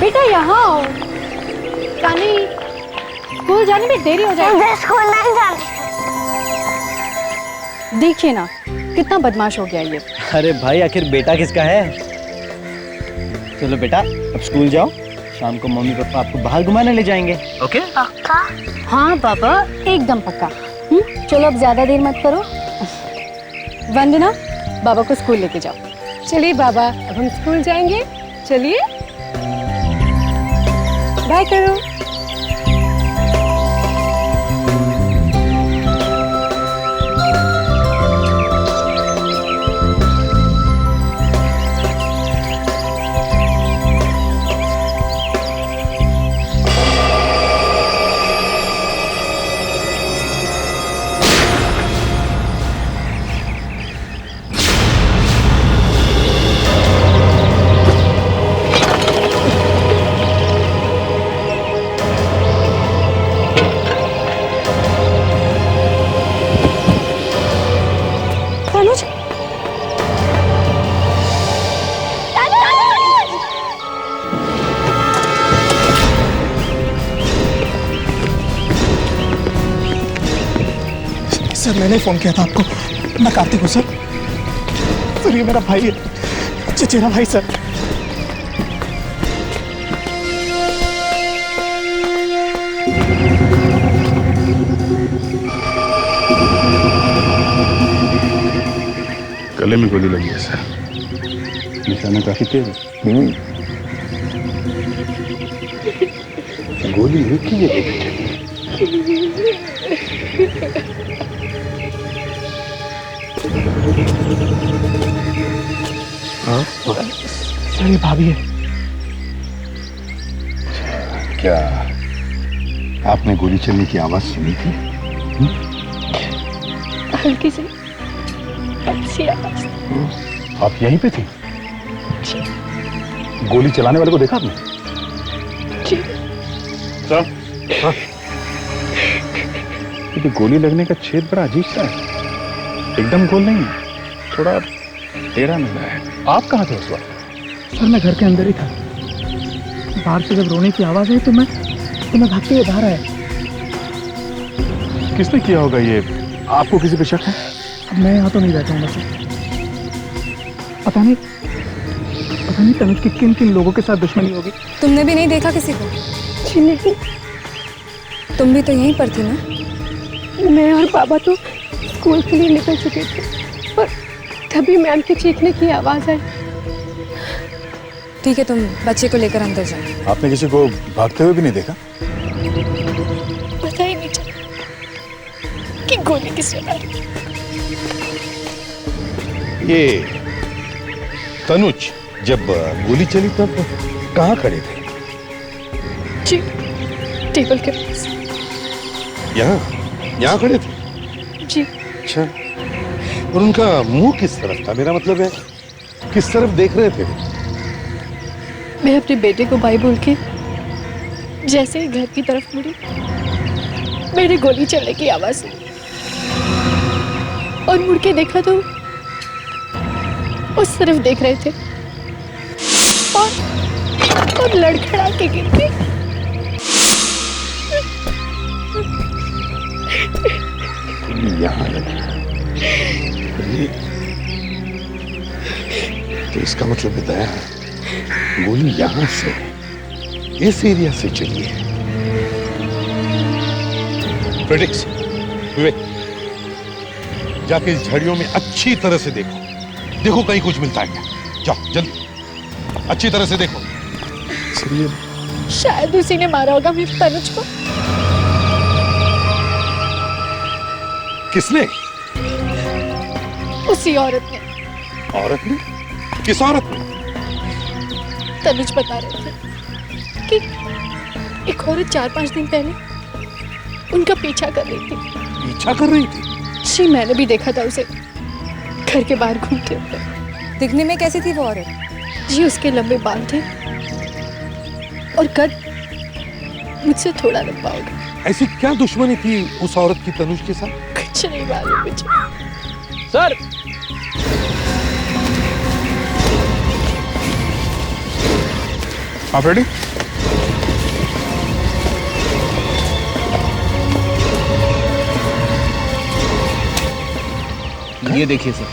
बेटा यहाँ आओ। रानी, स्कूल जाने में देरी हो जाएगी। मुझे स्कूल नहीं जाना। देखिए ना कितना बदमाश हो गया ये। अरे भाई आखिर बेटा किसका है। चलो बेटा अब स्कूल जाओ, शाम को मम्मी पापा आपको बाहर घुमाने ले जाएंगे। ओके पक्का? हाँ पापा एकदम पक्का। चलो अब ज्यादा देर मत करो। वंदना, बाबा को स्कूल लेके जाओ। चलिए बाबा, अब हम स्कूल जाएंगे। चलिए, बाय करो। सर मैंने फोन किया था आपको। मैं कार्तिक हूँ सर। सर ये मेरा भाई है, चचेरा भाई सर। गले में गोली लगी है सर। निशाना काफी तेज है। गोली एक ही जगह पे चली। हाँ सर ये भाभी है। क्या आपने गोली चलने की आवाज सुनी थी? हल्की सी अच्छी आवाज। आप यहीं पे थी? गोली चलाने वाले को देखा आपने? सर, हाँ। ये गोली लगने का छेद बड़ा अजीब सा है, एकदम गोल नहीं, थोड़ा टेढ़ा मिला है। आप कहाँ थे उस वक्त? सर मैं घर के अंदर ही था। बाहर से जब रोने की आवाज आई तो मैं भागते हुए बाहर आया। किसने किया होगा ये? आपको किसी पे शक है? अब मैं यहाँ तो नहीं रहता हूँ। पता नहीं तनुज की किन किन लोगों के साथ दुश्मनी होगी। तुमने भी नहीं देखा किसी को? जी नहीं। तुम भी तो यहीं पर थी ना? मैं और बाबा तो स्कूल के लिए निकल चुके थे, पर तभी मैम के चीखने की आवाज आई। ठीक है, तुम बच्चे को लेकर अंदर जाओ। आपने किसी को भागते हुए भी नहीं देखा? पता ही नहीं चला कि गोली किसने मारी। ये तनुज जब गोली चली तब कहाँ खड़े थे? जी, टेबल के पास। यहाँ खड़े थे? जी। अच्छा, और उनका मुंह किस तरफ था? मेरा मतलब है किस तरफ देख रहे थे? मैं अपने बेटे को भाई बोल के जैसे ही घर की तरफ मुड़ी, मैंने गोली चलने की आवाज सुनी और मुड़ के देखा तो उस तरफ देख रहे थे और लड़खड़ा के गिर गए। यहाँ लगी। तो इसका मतलब बताया गोली यहाँ से इस एरिया से चली है। प्रेडिक्स, विवेक, जाके इस झड़ियों में अच्छी तरह से देखो कहीं कुछ मिलता है क्या। जाओ जल्दी, अच्छी तरह से देखो। शायद उसी ने मारा होगा मेरे तनुज को। किसने? उसी औरत ने। औरत ने? किस औरत ने? तनुज बता रहे थे कि एक औरत 4-5 दिन पहले उनका पीछा कर रही थी। पीछा कर रही थी? जी, मैंने भी देखा था उसे घर के बाहर घूमते हुए। दिखने में कैसी थी वो औरत? जी, उसके लंबे बाल थे और कद मुझसे थोड़ा लंबा होगा। ऐसी क्या दुश्मनी थी उस औरत की तनुज के साथ? कुछ नहीं मालूम मुझे। सर, आप रेडी? ये देखिए सर।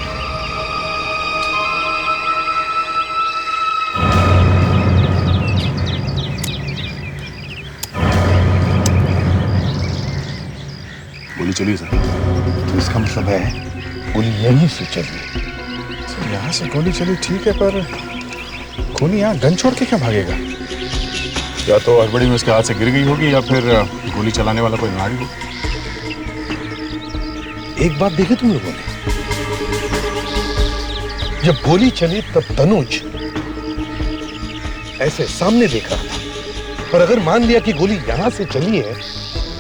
गोली चली सर। तो इसका मतलब है गोली यहीं से चली। सर यहाँ से गोली चली ठीक है, पर खूनी यहाँ गन छोड़ के क्या भागेगा? या तो हड़बड़ी में उसके हाथ से गिर गई होगी या फिर गोली चलाने वाला कोई नारी हो। एक बात देखे तुम लोगों ने, जब गोली चली तब तनुज ऐसे सामने देख रहा था, और अगर मान लिया कि गोली यहां से चली है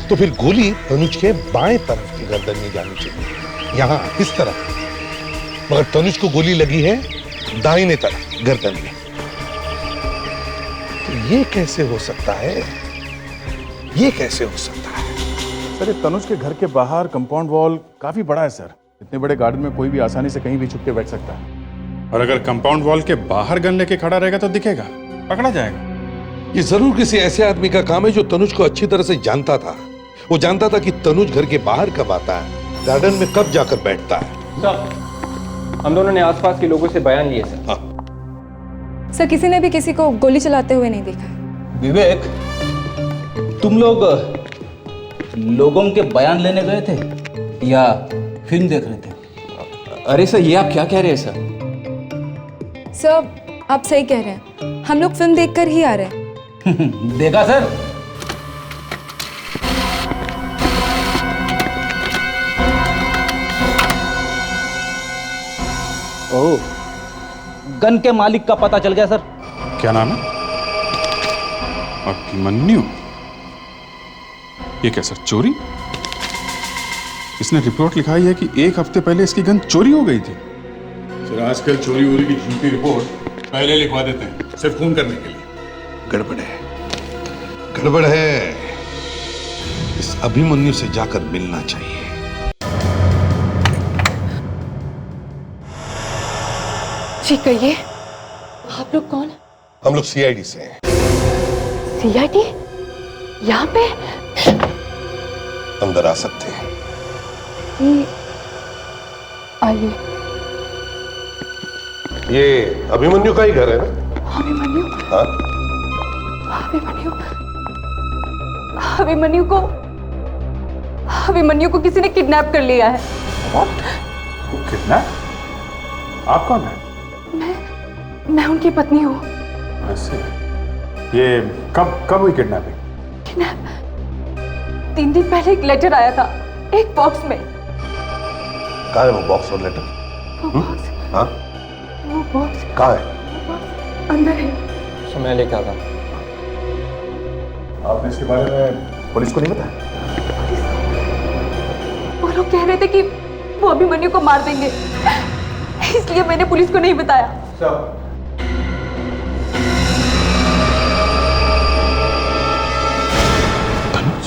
तो फिर गोली तनुज के बाएं तरफ की गर्दन में जानी चाहिए, यहां इस तरफ। मगर तनुज को गोली लगी है दाहिने तरफ गर्दन में। तो ये कैसे हो सकता है? ये कैसे हो सकता है? सर, ये तनुज के घर के बाहर कंपाउंड वॉल काफी बड़ा है सर। इतने बड़े गार्डन में कोई भी आसानी से कहीं भी छुप के बैठ सकता है, और अगर कंपाउंड वॉल के बाहर गन लेके खड़ा रहेगा तो दिखेगा, पकड़ा जाएगा। ये जरूर किसी ऐसे आदमी का काम है जो तनुज को अच्छी तरह से जानता था। वो जानता था कि तनुज घर के बाहर कब आता है, गार्डन में कब जाकर बैठता है। सर, हम दोनों ने आसपास के लोगों से बयान लिए सर। हाँ। सर, किसी ने भी किसी को गोली चलाते हुए नहीं देखा। विवेक, तुम लोग लोगों के बयान लेने गए थे या फिल्म देख रहे थे? अरे सर, ये आप क्या कह रहे हैं सर? सर, आप सही कह रहे हैं, हम लोग फिल्म देखकर ही आ रहे हैं। देखा सर? ओह, गन के मालिक का पता चल गया सर। क्या नाम है? अभिमन्यु। ये क्या सर, चोरी? इसने रिपोर्ट लिखाई है कि 1 हफ्ते पहले इसकी गन चोरी हो गई थी। सर, आजकल चोरी वोरी की झूठी रिपोर्ट पहले लिखवा देते हैं, सिर्फ खून करने के लिए। गड़बड़ है, गड़बड़ है। इस अभिमन्यु से जाकर मिलना चाहिए। जी कहिए, आप लोग कौन? हम लोग सीआईडी से हैं। सीआईडी? यहाँ पे? अंदर आ सकते हैं? आइए। ये अभिमन्यु का ही घर है ना? अभिमन्यु? हाँ? अभिमन्यु, अभिमन्यु को किसी ने किडनैप कर लिया है। किडनैप? आप कौन है? मैं उनकी पत्नी हूँ। ऐसे? ये कब हुई किडनैपिंग? 3 दिन पहले एक लेटर आया था, एक बॉक्स में। कहाँ है वो बॉक्स और लेटर? वो बॉक्स? हाँ? वो बॉक्स कहाँ है? अंदर है। सर, मैं लेकर आता। आपने इसके बारे में पुलिस को नहीं बताया? वो लोग कह रहे थे कि वो अभिमन्यु को मार देंगे, इसलिए मैंने पुलिस को नहीं बताया। तनुज?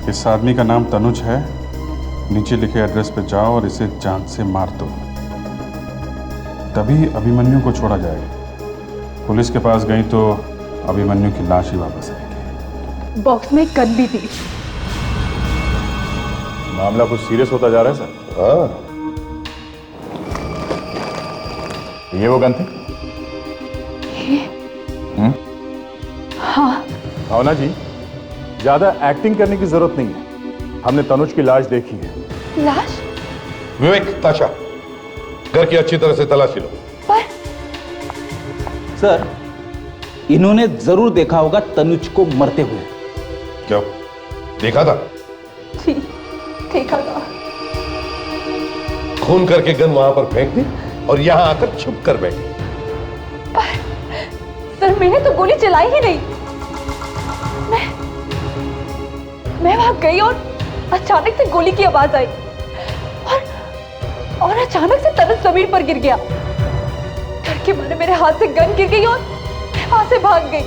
इस आदमी का नाम तनुज है। नीचे लिखे एड्रेस पे जाओ और इसे जान से मार दो, तभी अभिमन्यु को छोड़ा जाएगा। पुलिस के पास गई तो अभिमन्यु की लाश ही वापस आएगी। बॉक्स में एक गन भी थी। मामला कुछ सीरियस होता जा रहा है सर। हाँ। ये वो गन थी? हाँ। भावना जी, ज्यादा एक्टिंग करने की जरूरत नहीं है। हमने तनुज की लाश देखी है। लाश? विवेक, ताशा, घर की अच्छी तरह से तलाशी लो। पर सर, इन्होंने जरूर देखा होगा तनुज को मरते हुए। क्यों? देखा था? जी, देखा था। खून करके गन वहां पर फेंक दी और यहां आकर छुप कर बैठी। सर, मैंने तो गोली चलाई ही नहीं। मैं वहां गई और अचानक से गोली की आवाज आई और अचानक से तनुज जमीन पर गिर गया। डर के मारे मेरे हाथ से गन गिर गई और मैं वहां से भाग गई।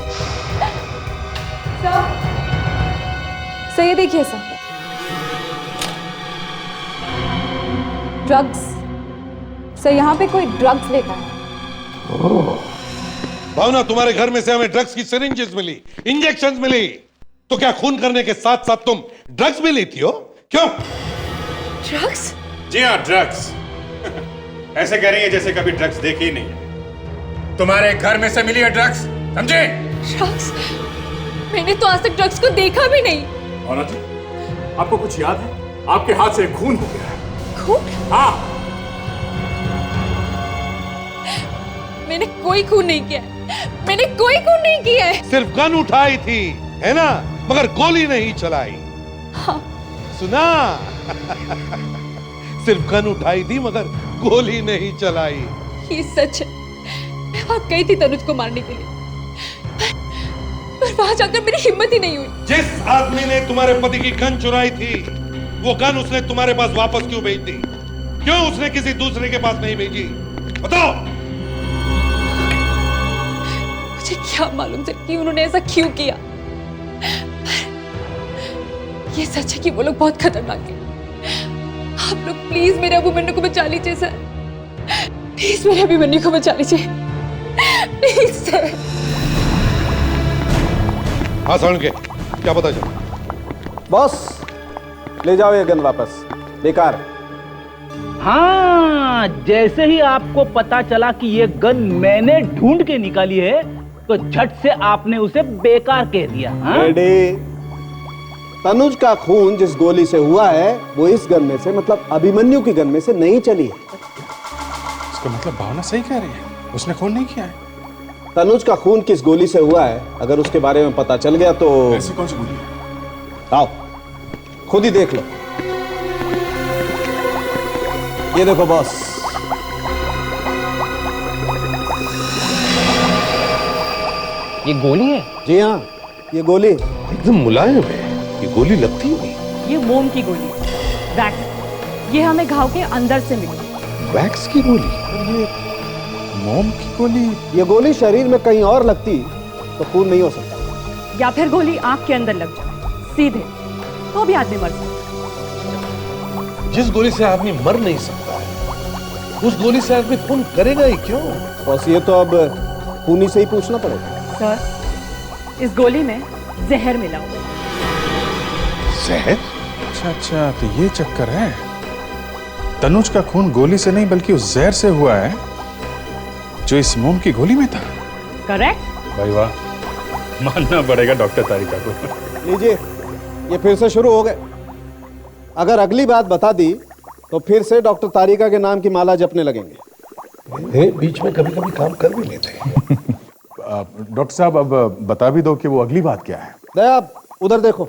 सर, ये देखिए सर, ड्रग्स, सर यहाँ पे कोई ड्रग्स लेकर है। भावना, तुम्हारे घर में से हमें ड्रग्स की सिरिंजेस मिली, इंजेक्शंस मिली, तो क्या खून करने के साथ साथ तुम ड्रग्स भी लेती हो? क्यों? ड्रग्स? जी हाँ, ड्रग्स। ऐसे कह रही है जैसे कभी ड्रग्स देखी ही नहीं है। तुम्हारे घर में से मिली है ड्रग्स, समझे? ड्रग्स? मैंने तो आज तक ड्रग्स को देखा भी नहीं। औरत जी, आपको कुछ याद है? आपके हाथ से खून हो गया है। खून? हाँ। मैंने कोई खून नहीं किया है। मैंने कोई खून नहीं किया है। सिर्फ गन उठाई थी, है ना? मगर गोली नहीं चलाई। हाँ। सुना? सिर्फ गन उठाई थी मगर गोली नहीं चलाई। ये सच है। मैं वहां गई थी तनुज को मारने के लिए, पर वहां जाकर मेरी हिम्मत ही नहीं हुई। जिस आदमी ने तुम्हारे पति की गन चुराई थी, वो गन उसने तुम्हारे पास वापस क्यों भेज दी? क्यों उसने किसी दूसरे के पास नहीं भेजी? बताओ। मुझे क्या मालूम था कि उन्होंने ऐसा क्यों किया। ये सच है कि वो लोग बहुत खतरनाक हैं। आप लोग प्लीज मेरे अभिमन्यु को बचा लीजिए सर। प्लीज मेरे अभिमन्यु को बचा लीजिए, प्लीज सर। हाँ सारण के, क्या पता चला? बॉस, ले जाओ ये गन वापस, बेकार। हाँ, जैसे ही आपको पता चला कि ये गन मैंने ढूंढ के निकाली है तो झट से आपने उसे बेकार कह दिया। हाँ? रेडी। तनुज का खून जिस गोली से हुआ है वो इस गन में से, मतलब अभिमन्यु की गन में से नहीं चली है। इसका मतलब भावना सही कह रही है, उसने खून नहीं किया है। तनुज का खून किस गोली से हुआ है अगर उसके बारे में पता चल गया तो ऐसी कौन सी गोली है? आओ खुद ही देख लो। ये देखो बॉस, ये गोली है? जी हाँ, ये गोली एकदम मुलायम है। ये गोली लगती नहीं। ये मोम की गोली, वैक्स। ये हमें घाव के अंदर से मिली। वैक्स की गोली? ये मोम की गोली? ये गोली शरीर में कहीं और लगती तो खून नहीं हो सकता। या फिर गोली आंख के अंदर लग जाए सीधे, तो भी आदमी मर सकता। जिस गोली से आदमी मर नहीं सकता है, उस गोली से आदमी खून करेगा ही क्यों? बस ये तो अब खूनी से ही पूछना पड़ेगा। सर, इस गोली में जहर मिला हुआ। जहर? अच्छा, तो ये चक्कर है। तनुज का खून गोली से नहीं बल्कि उस जहर से हुआ है जो इस मोम की गोली में था। करेक्ट। भाई वाह, मानना पड़ेगा डॉक्टर तारिका को। लीजिए, ये फिर से शुरू हो गए। अगर अगली बात बता दी तो फिर से डॉक्टर तारिका के नाम की माला जपने लगेंगे। बीच में कभी कभी काम कर भी लेते हैं। डॉक्टर साहब, अब बता भी दो कि वो अगली बात क्या है। दया, उधर देखो,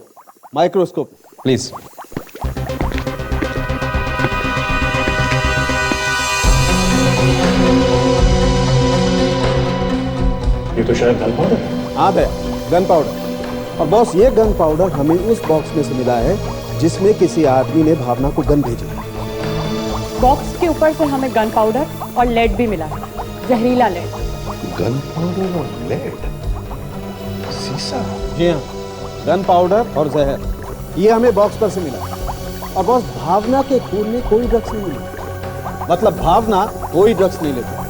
माइक्रोस्कोप प्लीज। ये तो शायद गन पाउडर है। हाँ दया, गन पाउडर। और बॉस, ये गन पाउडर हमें उस बॉक्स में से मिला है जिसमें किसी आदमी ने भावना को गन भेजी है। बॉक्स के ऊपर से हमें गन पाउडर और लेड भी मिला है, जहरीला लेड। गन पाउडर और लेड? सीसा? जी हाँ, गन पाउडर और जहर, ये हमें बॉक्स पर से मिला। और बॉस, भावना के खून में कोई ड्रग्स नहीं मिला, मतलब भावना कोई ड्रग्स नहीं लेती।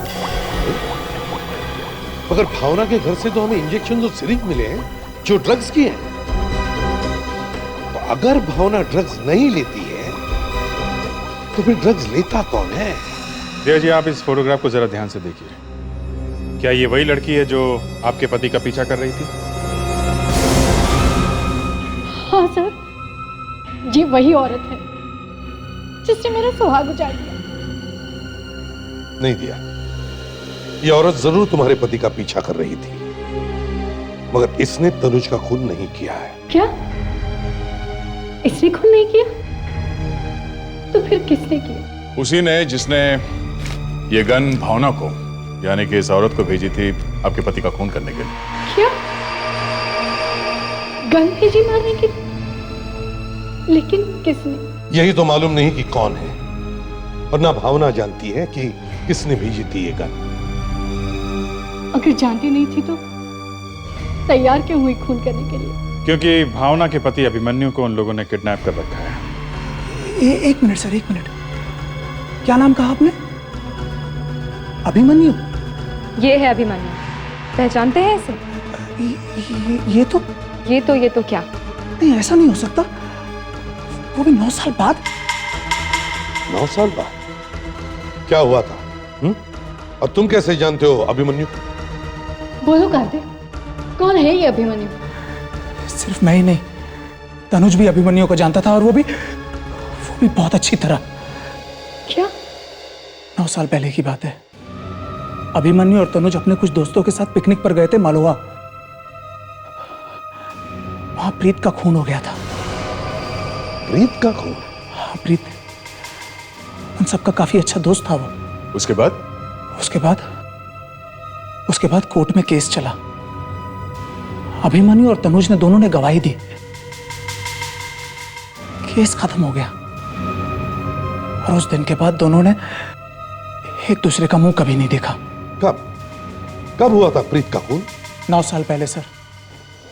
मगर भावना के घर से तो हमें इंजेक्शन और सिरिंज मिले हैं जो ड्रग्स की हैं। तो अगर भावना ड्रग्स नहीं लेती है तो फिर ड्रग्स लेता कौन है? जय जी, आप इस फोटोग्राफ को जरा ध्यान से देखिए। क्या ये वही लड़की है जो आपके पति का पीछा कर रही थी? हाँ सर, ये वही औरत है जिसने मेरा सुहाग उजाड़ दिया। नहीं दिया। ये औरत जरूर तुम्हारे पति का पीछा कर रही थी, मगर इसने तनुज का खून नहीं किया है। क्या? इसने खून नहीं किया? तो फिर किसने किया? उसी ने जिसने ये गन भावना को, यानी कि इस औरत को भेजी थी आपके पति का खून करने के लिए। क्या? गन भेजी मारने के लिए? लेकिन किसने? यही तो मालूम नहीं कि कौन है, और ना भावना जानती है कि किसने भेजी थी ये गन। अगर जानती नहीं थी तो तैयार क्यों हुई खून करने के लिए? क्योंकि भावना के पति अभिमन्यु को उन लोगों ने किडनैप कर रखा है। एक मिनट सर, एक मिनट। क्या नाम कहा आपने? अभिमन्यु? ये है अभिमन्यु, पहचानते हैं इसे? ये तो क्या? नहीं, ऐसा नहीं हो सकता, वो भी 9 साल बाद। 9 साल बाद क्या हुआ था? और तुम कैसे जानते हो अभिमन्यु? बोलो कार्तिक, कौन है ये अभिमन्यु? सिर्फ मैं ही नहीं, तनुज भी अभिमन्यु को जानता था, और वो भी बहुत अच्छी तरह। क्या? 9 साल पहले की बात है। अभिमन्यु और तनुज अपने कुछ दोस्तों के साथ पिकनिक पर गए थे मालवा। वहां प्रीत का खून हो गया था। प्रीत का खून? हाँ, प्रीत उन सबका काफी अच्छा दोस्त था वो। उसके बाद? उसके बाद कोर्ट में केस चला। अभिमन्यु और तनुज ने दोनों ने गवाही दी। केस खत्म हो गया, और उस दिन के बाद दोनों ने एक दूसरे का मुंह कभी नहीं देखा। कब हुआ था प्रीत का खून? 9 साल पहले सर,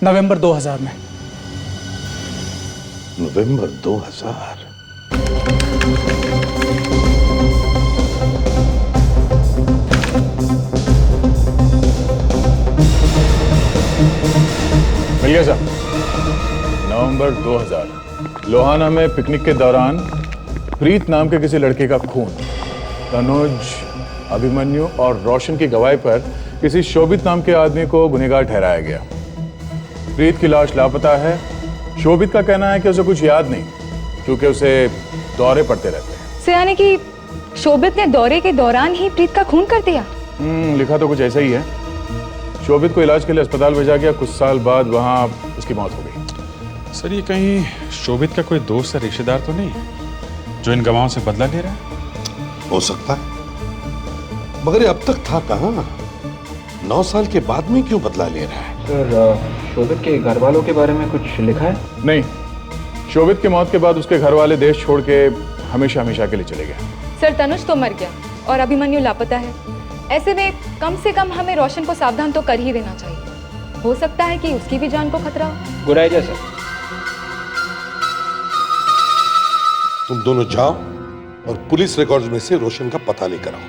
नवंबर 2000 में। नवंबर 2000? मिल गया साहब। नवंबर 2000, लोहाना में पिकनिक के दौरान प्रीत नाम के किसी लड़के का खून। तनुज, अभिमन्यु और रोशन की गवाही पर किसी शोभित नाम के आदमी को गुनहगार ठहराया गया। प्रीत की लाश लापता है। शोभित का कहना है कि उसे कुछ याद नहीं, क्योंकि उसे दौरे पड़ते रहते हैं। से यानी कि शोभित ने दौरे के दौरान ही प्रीत का खून कर दिया? लिखा तो कुछ ऐसा ही है। शोभित को इलाज के लिए अस्पताल भेजा गया। कुछ साल बाद वहां उसकी मौत हो गई। सर, ये कहीं शोभित का कोई दोस्त या रिश्तेदार तो नहीं जो इन गवाहों से बदला ले रहा है? हो सकता है, मगर ये अब तक था कहां? 9 साल के बाद में क्यों बदला ले रहा है? सर, शोभित के घर वालों के बारे में कुछ लिखा है? नहीं, शोभित की मौत के बाद उसके घर वाले देश छोड़ के हमेशा हमेशा के लिए चले गए। सर, तनुज तो मर गया और अभिमन्यु लापता है। ऐसे में कम से कम हमें रोशन को सावधान तो कर ही देना चाहिए। हो सकता है कि उसकी भी जान को खतरा हो। Good idea sir. तुम दोनों जाओ और पुलिस रिकॉर्ड्स में से रोशन का पता लेकर आओ।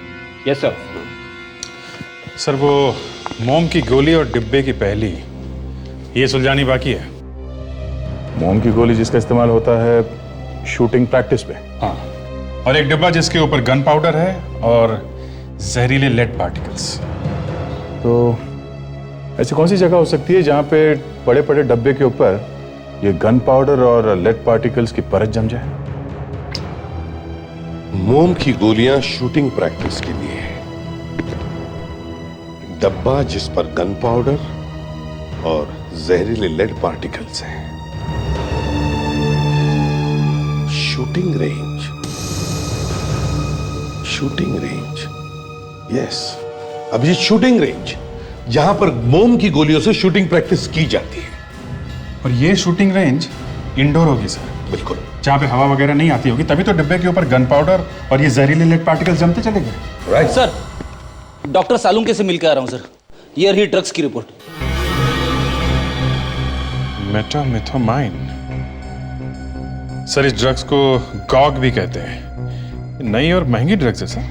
Yes sir. सर, वो मोम की गोली और डिब्बे की पहली, ये सुलझानी बाकी है। मोम की गोली जिसका इस्तेमाल होता है शूटिंग प्रैक्टिस पे। हाँ, और एक डिब्बा जिसके ऊपर गन पाउडर है और जहरीले लेड पार्टिकल्स। तो ऐसी कौन सी जगह हो सकती है जहां पे बड़े बड़े डब्बे के ऊपर ये गन पाउडर और लेड पार्टिकल्स की परत जम जाए? मोम की गोलियां शूटिंग प्रैक्टिस के लिए है, डब्बा जिस पर गन पाउडर और जहरीले लेड पार्टिकल्स हैं। Shooting range, shooting range, yes, अब ये शूटिंग रेंज जहां पर मोम की गोलियों से शूटिंग प्रैक्टिस की जाती है। और ये शूटिंग रेंज इंडोर होगी सर? बिल्कुल, जहां पे हवा वगैरह नहीं आती होगी, तभी तो डिब्बे के ऊपर गन पाउडर और ये जहरीले लेड पार्टिकल्स जमते चले गए। राइट सर, डॉक्टर सालुंके से मिलकर आ रहा हूं सर। ये रही ड्रग्स की रिपोर्ट। मेटामिथोमाइन। सर, इस ड्रग्स को गॉग भी कहते हैं। नई और महंगी ड्रग्स है सर।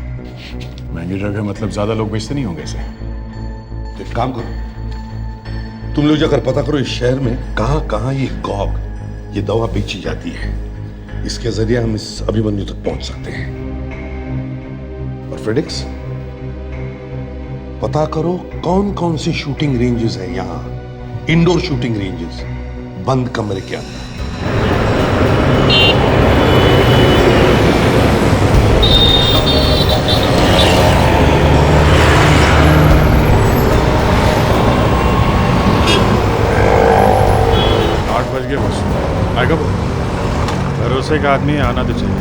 महंगी ड्रग है मतलब ज्यादा लोग बेचते नहीं होंगे इसे। तो एक काम करो, तुम लोग जाकर पता करो इस शहर में कहां कहां ये गॉग, ये दवा बेची जाती है। इसके जरिए हम इस अभिमन्यु तक पहुंच सकते हैं। और फ्रेडिक्स, पता करो कौन कौन सी शूटिंग रेंजेस हैं यहां, इंडोर शूटिंग रेंजेस, बंद कमरे के अंदर। 8 बज गए बस। आएगा वो भरोसे का आदमी, आना तो चाहिए।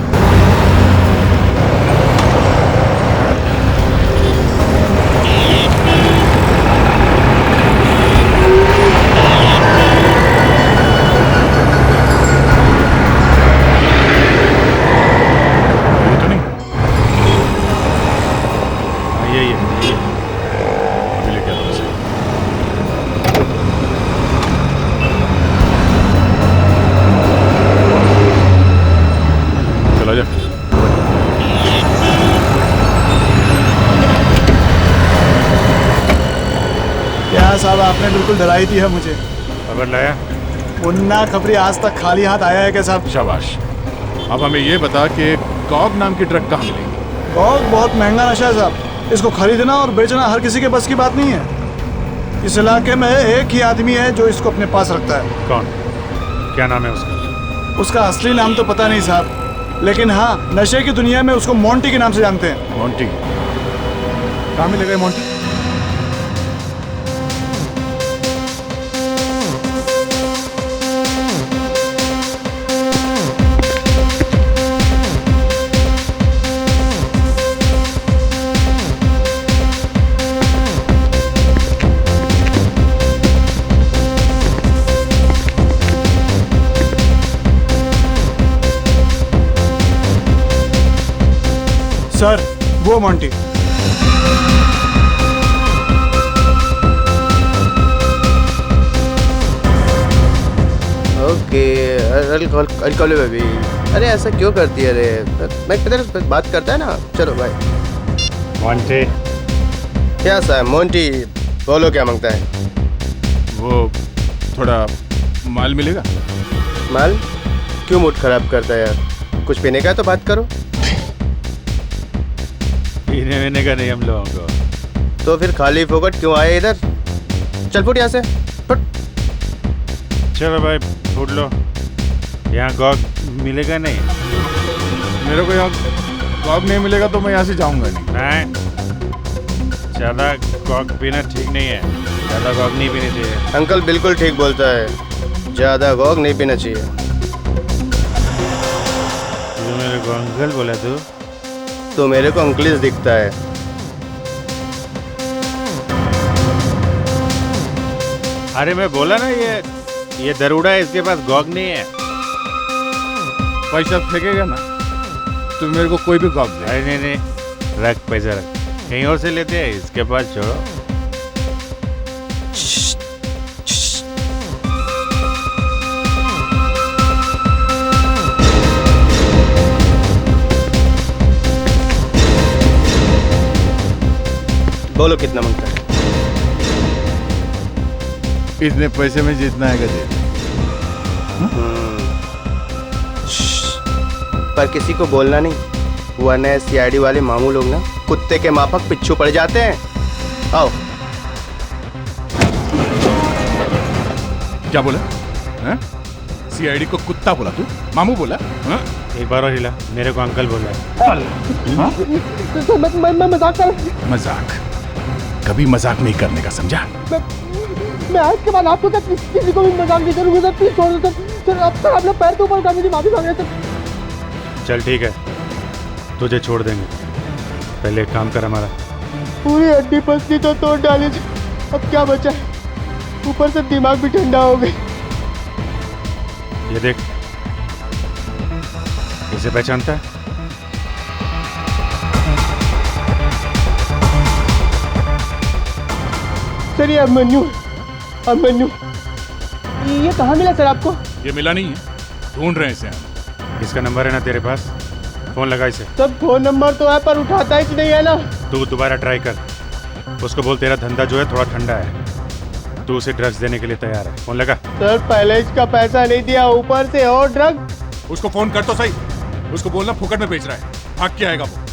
साहब आपने बिल्कुल डराई दी है मुझे। खबर लाया? मुन्ना खबरी आज तक खाली हाथ आया है क्या साहब? शाबाश। अब हमें ये बता कि कॉग नाम की ड्रग कहाँ मिलेगी? कॉग बहुत महंगा नशा है साहब, इसको खरीदना और बेचना हर किसी के बस की बात नहीं है। इस इलाके में एक ही आदमी है जो इसको अपने पास रखता है। कौन? क्या नाम है उसका? उसका असली नाम तो पता नहीं साहब, लेकिन हाँ नशे की दुनिया में उसको मोंटी के नाम से जानते हैं। मोंटी? कहाँ मिलेगा मोंटी? सर वो Monty. Okay I'll call you baby। अरे ऐसा क्यों करती है? अरे मैं किधर बात करता है ना। चलो भाई। मोंटी? क्या साहब मोंटी बोलो क्या मांगता है? वो थोड़ा माल मिलेगा? माल? क्यों मूड खराब करता है यार? कुछ पीने का तो बात करो। पीने वीने का नहीं हम लोगों को। तो फिर खाली फोकट क्यों आए इधर? चल फुट यहाँ से फुट। चलो भाई फूट लो। यहाँ गॉग मिलेगा नहीं? मेरे को यहाँ गॉग नहीं मिलेगा तो मैं यहाँ से जाऊँगा नहीं। ज़्यादा गॉग पीना ठीक नहीं है। ज़्यादा गॉग नहीं पीनी चाहिए। अंकल बिल्कुल ठीक बोलता है, ज़्यादा गॉग नहीं पीना चाहिए। तू मेरे को अंकल बोला? तो मेरे को अंकलिस दिखता है। अरे मैं बोला ना ये दरोड़ा है, इसके पास गॉग नहीं है। पैसा फेंकेगा ना तो मेरे को कोई भी गॉग दे। अरे नहीं रख पैसा रख, कहीं और से लेते हैं, इसके पास छोड़ो। बोलो कितना मांगता है? इतने पैसे में जितना है दे। पर किसी को बोलना नहीं, वरना सीआईडी वाले मामू लोग ना कुत्ते के माफक पिच्छू पड़ जाते हैं। आओ। क्या बोला? सीआईडी को कुत्ता बोला तू? मामू बोला? एक बार और हिला। मेरे को अंकल बोला। मैं मजाक कर। मजाक? कभी मजाक नहीं करने का, समझा? मैं आज के बाद आपको तक किसी को भी मजाक नहीं करूंगा सर। प्लीज छोड़ दो सर। अब तक अपने पैर के ऊपर करने की माफी मांग रहे सर। चल ठीक है, तुझे छोड़ देंगे। पहले एक काम कर हमारा। पूरी हड्डी पसली तो तोड़ डाली थी, अब क्या बचा है? ऊपर से दिमाग भी ठंडा हो गई। ये देख, इसे पहचानता है? सर ये अभिमन्यु। ये कहाँ मिला सर आपको? ये मिला नहीं है, ढूंढ रहे हैं इसे हम। इसका नंबर है ना तेरे पास? फोन लगा इसे। सर फोन नंबर तो है पर उठाता ही नहीं है ना। तू दोबारा ट्राई कर, उसको बोल तेरा धंधा जो है थोड़ा ठंडा है, तू उसे ड्रग्स देने के लिए तैयार है। फोन लगा। सर पहले इसका पैसा नहीं दिया, ऊपर से और ड्रग। उसको फोन कर तो सही, उसको बोलना फुकट में बेच रहा है, भाग के आएगा वो।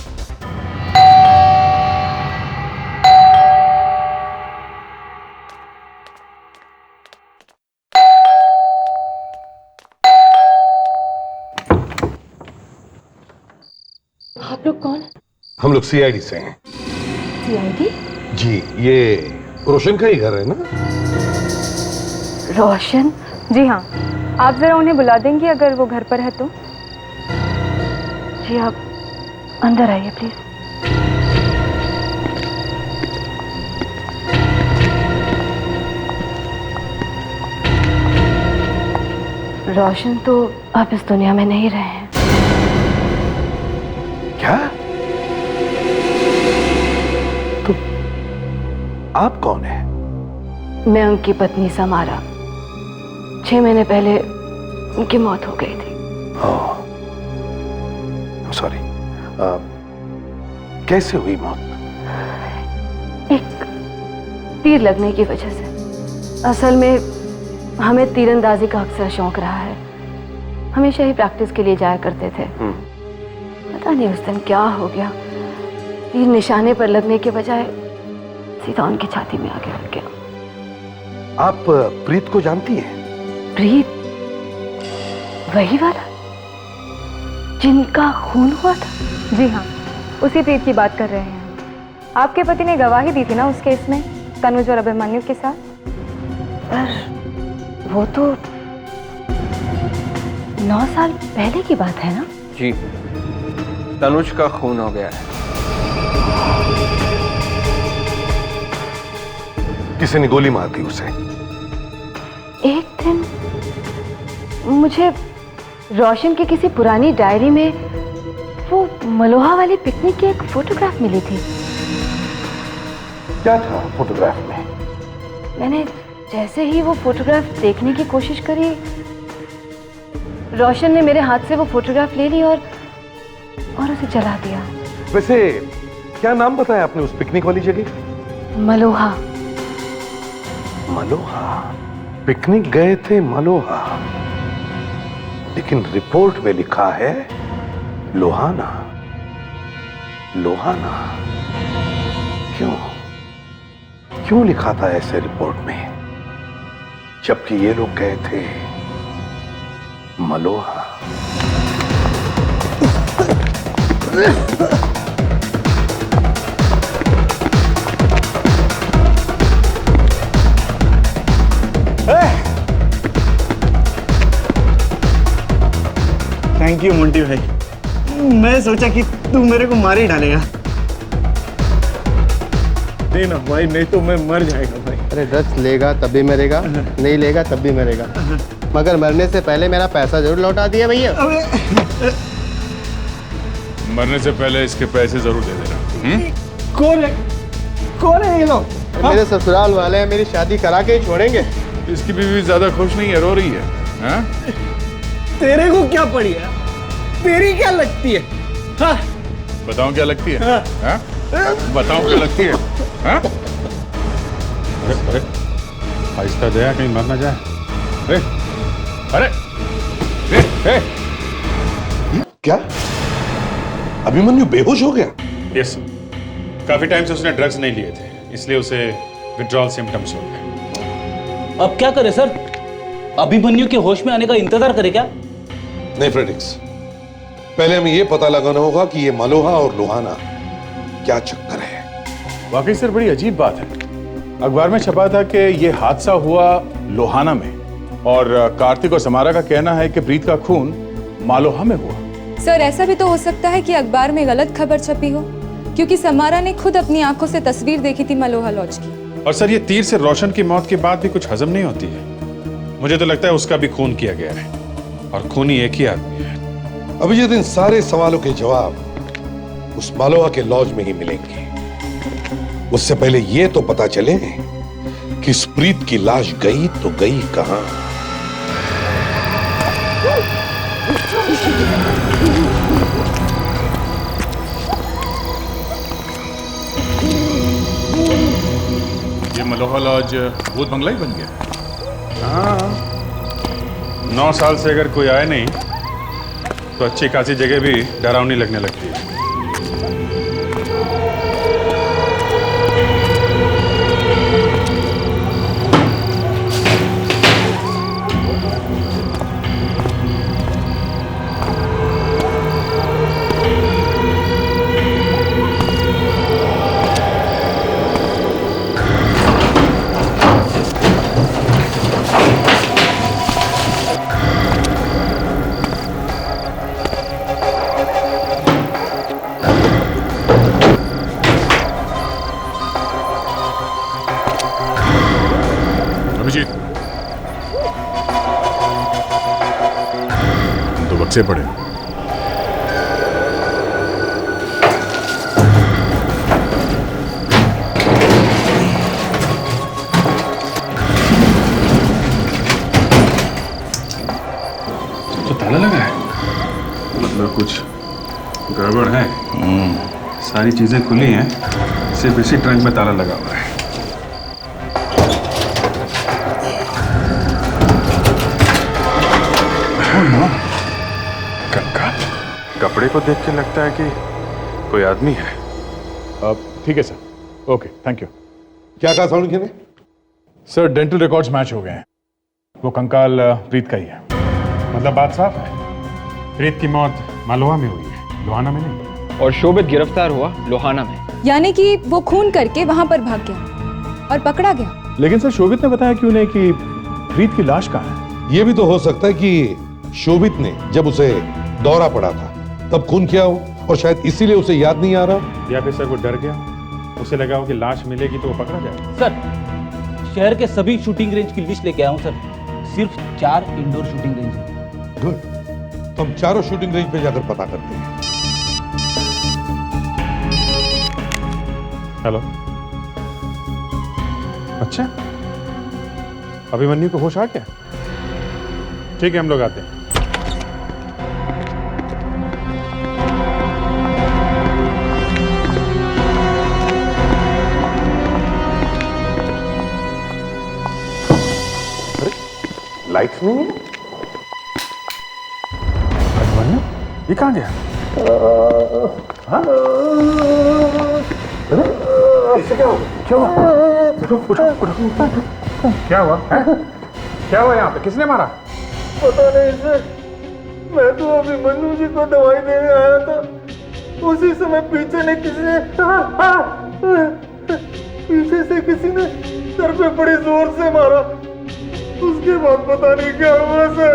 आप लोग कौन? हम लोग सीआईडी से हैं। सीआईडी? जी, ये रोशन का ही घर है ना? रोशन? जी हाँ, आप जरा उन्हें बुला देंगे अगर वो घर पर है तो। जी आप अंदर आइए प्लीज। रोशन तो अब इस दुनिया में नहीं रहे हैं। क्या? तो आप कौन है? मैं उनकी पत्नी समारा। 6 महीने पहले उनकी मौत हो गई थी। सॉरी। कैसे हुई मौत? एक तीर लगने की वजह से। असल में हमें तीरंदाजी का अक्सर शौक रहा है। हमेशा ही प्रैक्टिस के लिए जाया करते थे। पता नहीं उस दिन क्या हो गया, तीर निशाने पर लगने के बजाय सीधा उनकी छाती में आके लग गया। आप प्रीत को जानती हैं? प्रीत? वही वाला जिनका खून हुआ था? जी हाँ, उसी प्रीत की बात कर रहे हैं। आपके पति ने गवाही दी थी ना उस केस में, तनुज और अभिमन्यु के साथ। पर वो तो 9 साल पहले की बात है ना? जी, तनुज का खून हो गया है। किसी ने गोली मार दी उसे। एक दिन मुझे रोशन की किसी पुरानी डायरी में वो मलोहा वाली पिकनिक की एक फोटोग्राफ मिली थी। क्या था फोटोग्राफ में? मैंने जैसे ही वो फोटोग्राफ देखने की कोशिश करी, रोशन ने मेरे हाथ से वो फोटोग्राफ ले ली और उसे जला दिया। वैसे क्या नाम बताया आपने उस पिकनिक वाली जगह? मलोहा। मलोहा? पिकनिक गए थे मलोहा, लेकिन रिपोर्ट में लिखा है लोहाना। लोहाना क्यों लिखा था ऐसे रिपोर्ट में, जबकि ये लोग गए थे मलोहा? थैंक यू मोंटी भाई। मैं सोचा कि तू मेरे को मार ही डालेगा। नहीं ना भाई, नहीं तो मैं मर जाएगा भाई। अरे ड्रग्स लेगा तब भी मरेगा, नहीं लेगा तब भी मरेगा, मगर मरने से पहले मेरा पैसा जरूर लौटा दिया भैया। मरने से पहले इसके पैसे जरूर दे देना। कौन है ये लोग? मेरे ससुराल वाले हैं, मेरी शादी करा के ही छोड़ेंगे। इसकी बीवी ज्यादा खुश नहीं है, रो रही है। हाँ? तेरे को क्या पड़ी है? तेरी क्या लगती है? हाँ? बताऊं क्या लगती है? हाँ? बताऊं क्या लगती है? हाँ? अरे आहिस्ता दया, कहीं मर ना जाए। अरे क्या अभिमन्यु बेहोश हो गया? यस, काफी टाइम से उसने ड्रग्स नहीं लिए थे, इसलिए उसे विड्रॉल सिम्टम्स हो गए। अब क्या करे सर? अभिमन्यु के होश में आने का इंतजार करे क्या? नहीं फ्रेडिक्स, पहले हमें यह पता लगाना होगा कि ये मलोहा और लोहाना क्या चक्कर है। वाकई सर बड़ी अजीब बात है। अखबार में छपा था कि ये हादसा हुआ लोहाना में, और कार्तिक और समारा का कहना है कि प्रीत का खून मालोहा में हुआ। सर ऐसा भी तो हो सकता है कि अखबार में गलत खबर छपी हो, क्योंकि समारा ने खुद अपनी आंखों से तस्वीर देखी थी मलोहा लॉज की। और सर ये तीर से रोशन की मौत के बाद भी कुछ हजम नहीं होती है। मुझे तो लगता है उसका भी खून किया गया है, और खूनी एक ही आदमी है। अभिजीत, इन सारे सवालों के जवाब उस मलोहा के लॉज में ही मिलेंगे। उससे पहले यह तो पता चले कि इस प्रीत की लाश गई तो गई कहां। ये मलोहा लॉज भूत बंगला ही बन गया। हाँ, 9 साल से अगर कोई आए नहीं तो अच्छी खासी जगह भी डरावनी लगने लगती है। से पड़े। तो ताला लगा है, मतलब कुछ गड़बड़ है। सारी चीजें खुली हैं, सिर्फ इसी ट्रंक में ताला लगा हुआ है। कपड़े को देख के लगता है कि कोई आदमी है। ठीक है सर, ओके, थैंक यू। क्या कहा सोलंकी ने? सर डेंटल रिकॉर्ड्स मैच हो गए हैं, वो कंकाल प्रीत का ही है। मतलब बात साफ है, प्रीत की मौत मालवा में हुई है, लोहाना में नहीं। और शोभित गिरफ्तार हुआ लोहाना में। यानी कि वो खून करके वहां पर भाग गया और पकड़ा गया। लेकिन सर शोभित ने बताया क्यों नहीं कि प्रीत की लाश कहाँ है? यह भी तो हो सकता है कि शोभित ने जब उसे दौरा पड़ा था तब खून किया हो और शायद इसीलिए उसे याद नहीं आ रहा। या फिर सर वो डर गया, उसे लगा हो कि लाश मिलेगी तो वो पकड़ा जाएगा। सर शहर के सभी शूटिंग रेंज की लिस्ट लेके आया हूं सर, सिर्फ 4 इंडोर शूटिंग रेंज है। गुड, तो हम चारों शूटिंग रेंज पे जाकर पता करते हैं। हेलो, अच्छा अभिमन्यु को होश आ गया? ठीक है, हम लोग आते हैं। लाइट्स नहीं है। अभिमन्यु ये कहाँ गया? हाँ? इससे क्या हुआ? क्या हुआ? क्या हुआ? क्या हुआ यहाँ पे? किसने मारा? पता नहीं सर, मैं तो अभिमन्यु जी को दवाई देने आया था, उसी समय पीछे से किसी ने सर पे बड़ी जोर से मारा। उसके बाद पता नहीं क्या हुआ सर।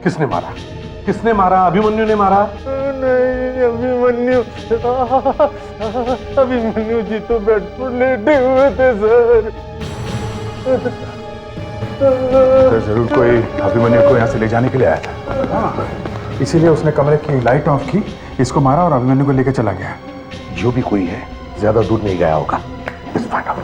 किसने मारा? किसने मारा? अभिमन्यु ने मारा? नहीं, अभिमन्यु जी तो बेड पर लेटे हुए थे सर। जरूर कोई अभिमन्यु को यहाँ से ले जाने के लिए आया था, इसीलिए उसने कमरे की लाइट ऑफ की, इसको मारा और अभिमन्यु को लेकर चला गया। जो भी कोई है ज्यादा दूर नहीं गया होगा। Let's find out.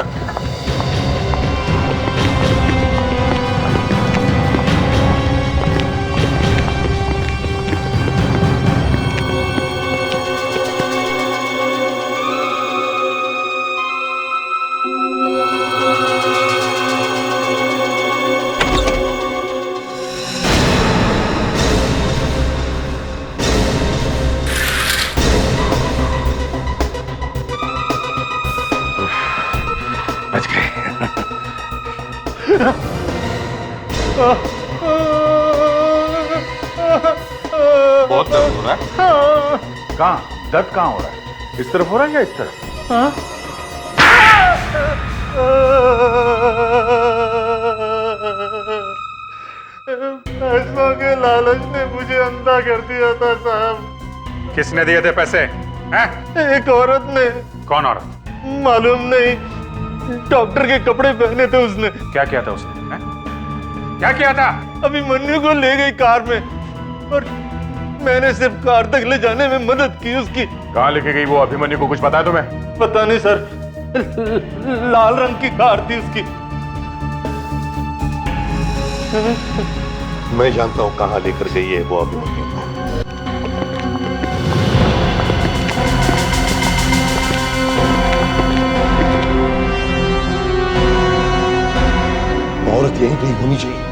बच गए। बहुत दर्द हो रहा है। कहाँ दर्द कहाँ हो रहा है? इस तरफ हो रहा है या इस तरफ? पैसों के लालच ने मुझे अंधा कर दिया था साहब। किसने दिए थे पैसे? हैं? एक औरत ने। कौन औरत? मालूम नहीं, डॉक्टर के कपड़े पहने थे उसने। क्या किया था उसने? हैं? क्या किया था? अभिमन्यु को ले गई कार में और मैंने सिर्फ कार तक ले जाने में मदद की उसकी। कहाँ लेके गई वो? अभिमन्यु को कुछ पता है तुम्हें? पता नहीं सर, लाल रंग की कार थी उसकी। मैं जानता हूं कहां लेकर गई है वो अभिमन्यु को। औरत यहीं कहीं होनी चाहिए।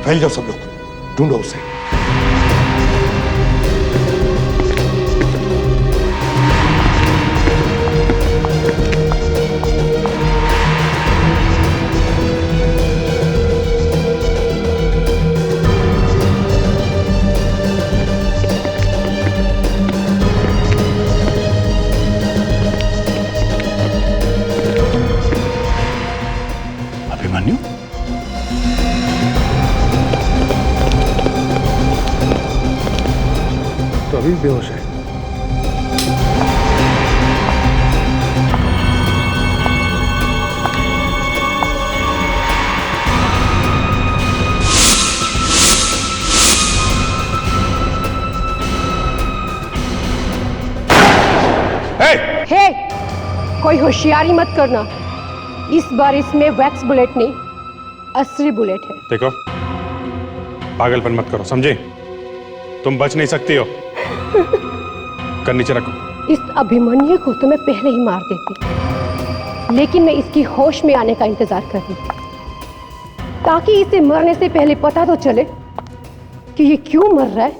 फैल जाओ सब लोग, ढूंढो उसे। अभिमन्यु? तो अभी बेहोश है। हे, कोई होशियारी मत करना। इस बार इसमें वैक्स बुलेट नहीं, असली बुलेट है। देखो, पागलपन मत करो, समझे? तुम बच नहीं सकती हो। कर नीचे रखो। इस अभिमन्यु को तो मैं पहले ही मार देती, लेकिन मैं इसकी होश में आने का इंतजार कर रही थी, ताकि इसे मरने से पहले पता तो चले कि ये क्यों मर रहा है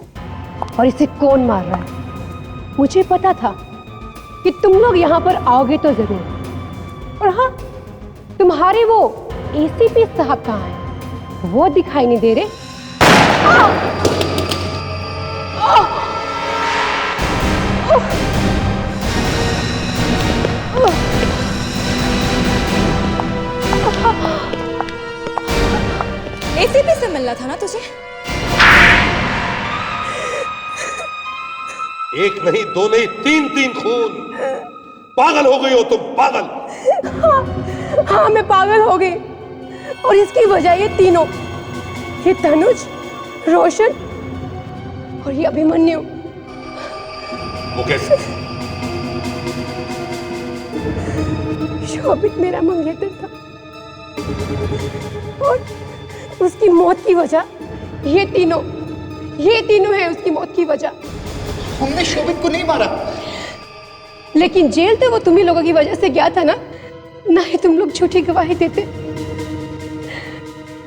और इसे कौन मार रहा है। मुझे पता था कि तुम लोग यहाँ पर आओगे तो जरूर। और हाँ, तुम्हारे वो एसीपी साहब कहाँ हैं? वो दिखाई नहीं दे रहे। एसीपी से मिलना था ना तुझे? एक नहीं, दो नहीं, तीन तीन खून। पागल हो गई हो तुम, पागल। हाँ, मैं पागल हो गई और इसकी वजह ये तीनों, ये तनुज, रोशन और ये अभिमन्यु। वो कैसे? शोभित मेरा मंगेतर था और उसकी मौत की वजह ये तीनों है उसकी मौत की वजह। हमने शोभित को नहीं मारा। लेकिन जेल तो वो तुम ही लोगों की वजह से गया था ना। ना ही तुम लोग झूठी गवाही देते,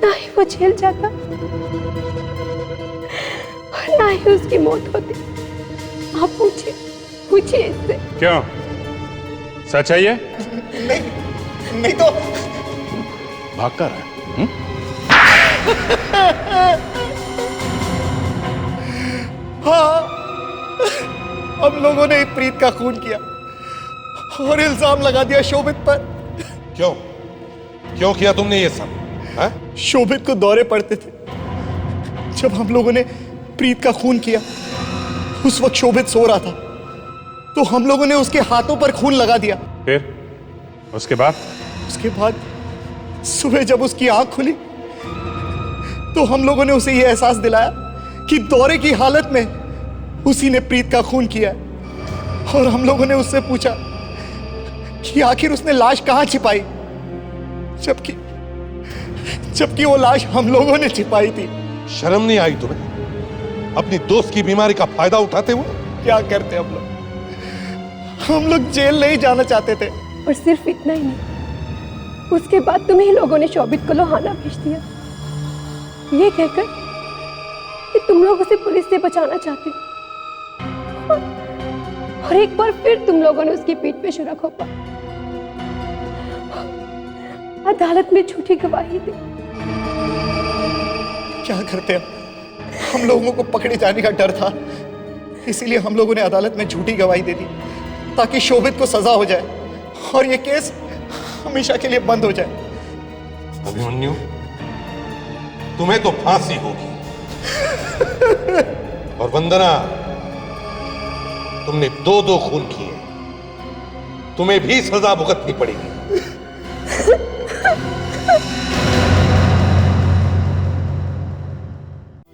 ना ही वो जेल जाता और ना ही उसकी मौत होती। आप पूछिए इससे। क्यों, सच है ये? नहीं तो भाग कर रहा है? हाँ, हम लोगों ने प्रीत का खून किया और इल्जाम लगा दिया शोभित पर। क्यों किया तुमने ये सब? हा? शोभित को दौरे पड़ते थे। जब हम लोगों ने प्रीत का खून किया, उस वक्त शोभित सो रहा था, तो हम लोगों ने उसके हाथों पर खून लगा दिया। फिर उसके बाद सुबह जब उसकी आंख खुली तो हम लोगों ने उसे यह एहसास दिलाया कि दौरे की हालत में उसी ने प्रीत का खून किया है। और हम लोगों ने उससे पूछा कि आखिर उसने लाश कहां छिपाई, जबकि वो लाश हम लोगों ने छिपाई थी। शर्म नहीं आई तुम्हें अपनी दोस्त की बीमारी का फायदा उठाते हुए? क्या करते हम लोग जेल नहीं जाना चाहते थे। और सिर्फ इतना ही नहीं, उसके बाद तुम ही लोगों ने शोभित को लोहाना भेज दिया, ये कहकर कि तुम लोग उसे पुलिस से बचाना चाहते हो। और एक बार फिर तुम लोगों ने उसकी पीठ पे छुरा घोंपा, अदालत में झूठी गवाही दी। क्या करते हम लोगों को पकड़े जाने का डर था, इसीलिए हम लोगों ने अदालत में झूठी गवाही दे दी ताकि शोभित को सजा हो जाए और ये केस हमेशा के लिए बंद हो जाए। अभिमन्यु, तुम्हें तो फांसी होगी। और वंदना, तुमने दो खून किए, तुम्हें भी सजा भुगतनी पड़ेगी।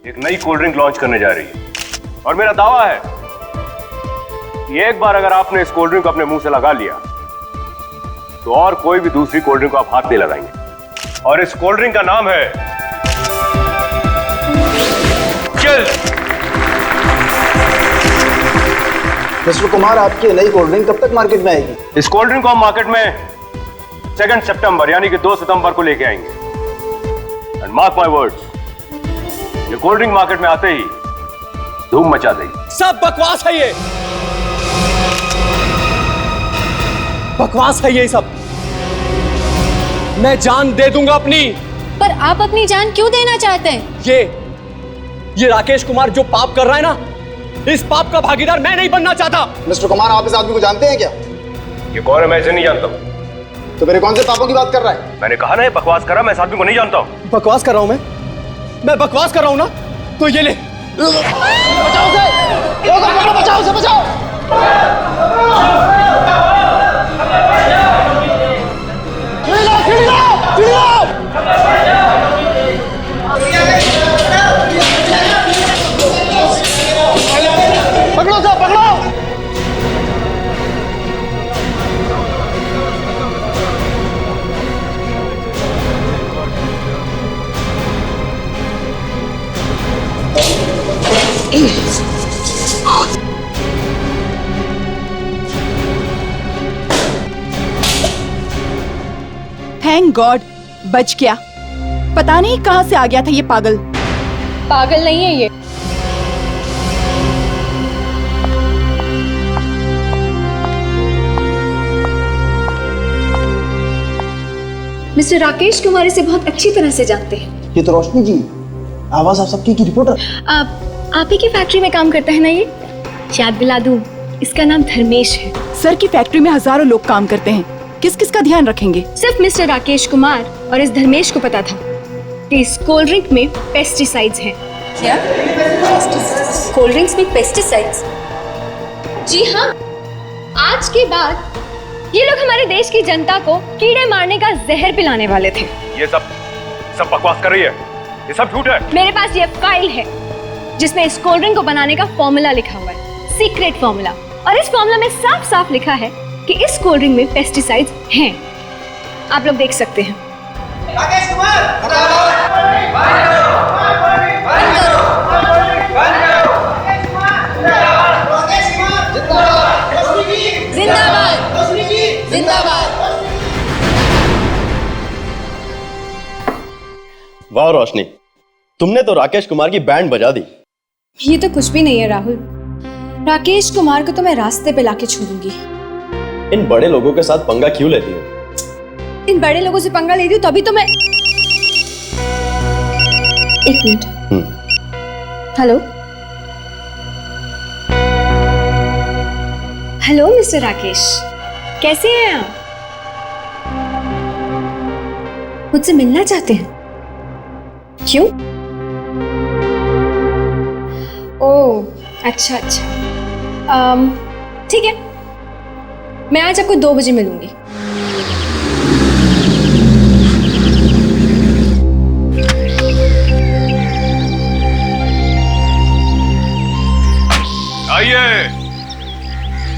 एक नई कोल्ड ड्रिंक लॉन्च करने जा रही है और मेरा दावा है कि एक बार अगर आपने इस कोल्ड ड्रिंक को अपने मुंह से लगा लिया तो और कोई भी दूसरी कोल्ड ड्रिंक को आप हाथ नहीं लगाएंगे। और इस कोल्ड ड्रिंक का नाम है चिल। मिस्टर कुमार, आपकी नई कोल्ड ड्रिंक कब तक मार्केट में आएगी? इस कोल्ड ड्रिंक को हम मार्केट में 2 सितंबर यानी कि 2 सितंबर को लेके आएंगे। एंड मार्क माय वर्ड्स, ये कोल्ड ड्रिंक मार्केट में आते ही धूम मचा देगी। सब बकवास है, ये बकवास है, ये सब। मैं जान दे दूंगा अपनी। पर आप अपनी जान क्यों देना चाहते हैं? ये राकेश कुमार जो पाप कर रहा है ना, इस पाप का भागीदार मैं नहीं बनना चाहता। मिस्टर कुमार, आप इस आदमी को जानते हैं क्या? ये कौन है? मैं इसे नहीं जानता हूं। तो मेरे कौन से पापों की बात कर रहा है? मैंने कहा ना ये बकवास कर रहा, मैं इस आदमी को नहीं जानता हूं। बकवास कर रहा हूं मैं बकवास कर रहा हूं ना, तो ये ले। बचाओ उसे, बचाओ उसे, बचाओ। पकड़ो साहब, पकड़ो। थैंक गॉड बच गया। पता नहीं कहां से आ गया था ये पागल। पागल नहीं है ये, मिस्टर राकेश कुमार इसे बहुत अच्छी तरह से जानते हैं। ये तो रोशनी जी, आवाज आप सबकी की रिपोर्टर। आप ही की फैक्ट्री में काम करता है ना ये? याद दिला दूं, इसका नाम धर्मेश है। सर की फैक्ट्री में हजारों लोग काम करते हैं, किस किस का ध्यान रखेंगे? सिर्फ मिस्टर राकेश कुमार और इस धर्मेश को पता था कि इस कोल्ड ड्रिंक में पेस्टिसाइड्स हैं। क्या? कोल्ड ड्रिंक्स में पेस्टिसाइड्स? जी हाँ, आज के बाद ये लोग हमारे देश की जनता को कीड़े मारने का जहर पिलाने वाले थे। ये सब बकवास कर रही है, ये सब झूठ है। मेरे पास ये फाइल है जिसमें इस कोल्ड ड्रिंक को बनाने का फॉर्मूला लिखा हुआ है, सीक्रेट फॉर्मूला। और इस फॉर्मूला में साफ साफ लिखा है कि इस कोल्ड ड्रिंक में पेस्टिसाइड्स हैं। आप लोग देख सकते हैं। राकेश कुमार वाह रोशनी, तुमने तो राकेश कुमार की बैंड बजा दी। ये तो कुछ भी नहीं है राहुल। राकेश कुमार को तो मैं रास्ते पे लाके छोड़ूंगी। इन बड़े लोगों के साथ पंगा क्यों लेती हो? इन बड़े लोगों से पंगा ले रही हूँ तभी तो मैं। एक minute. Hello hello mister Rakesh, कैसे हैं आप? मुझसे मिलना चाहते हैं? क्यों? ओह अच्छा अच्छा, ठीक है, मैं आज आपको 2 बजे मिलूंगी।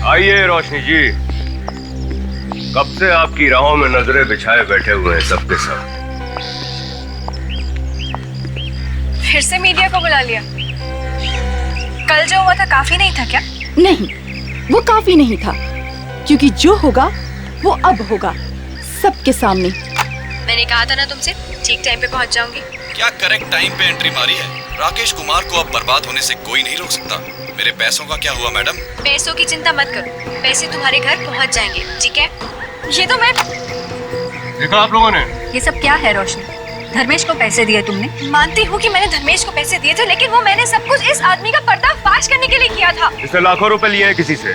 आइए रोशनी जी, कब से आपकी राहों में नजरें बिछाए बैठे हुए हैं सबके सब। फिर से मीडिया को बुला लिया? कल जो हुआ था काफी नहीं था क्या? नहीं, वो काफी नहीं था, क्योंकि जो होगा वो अब होगा, सबके सामने। मैंने कहा था ना तुमसे, ठीक टाइम पे पहुंच जाऊंगी। क्या करेक्ट टाइम पे एंट्री मारी है? राकेश कुमार को अब बर्बाद होने से कोई नहीं रोक सकता। मेरे पैसों का क्या हुआ मैडम? पैसों की चिंता मत करो, पैसे तुम्हारे घर पहुंच जाएंगे, ठीक है? ये तो मैं। देखा आप लोगों ने? ये सब क्या है रोशनी? धर्मेश को पैसे दिए तुमने? मानती हूँ कि मैंने धर्मेश को पैसे दिए थे, लेकिन वो मैंने सब कुछ इस आदमी का पर्दाफाश करने के लिए किया था। इसने लाखों रुपए लिए हैं किसी से,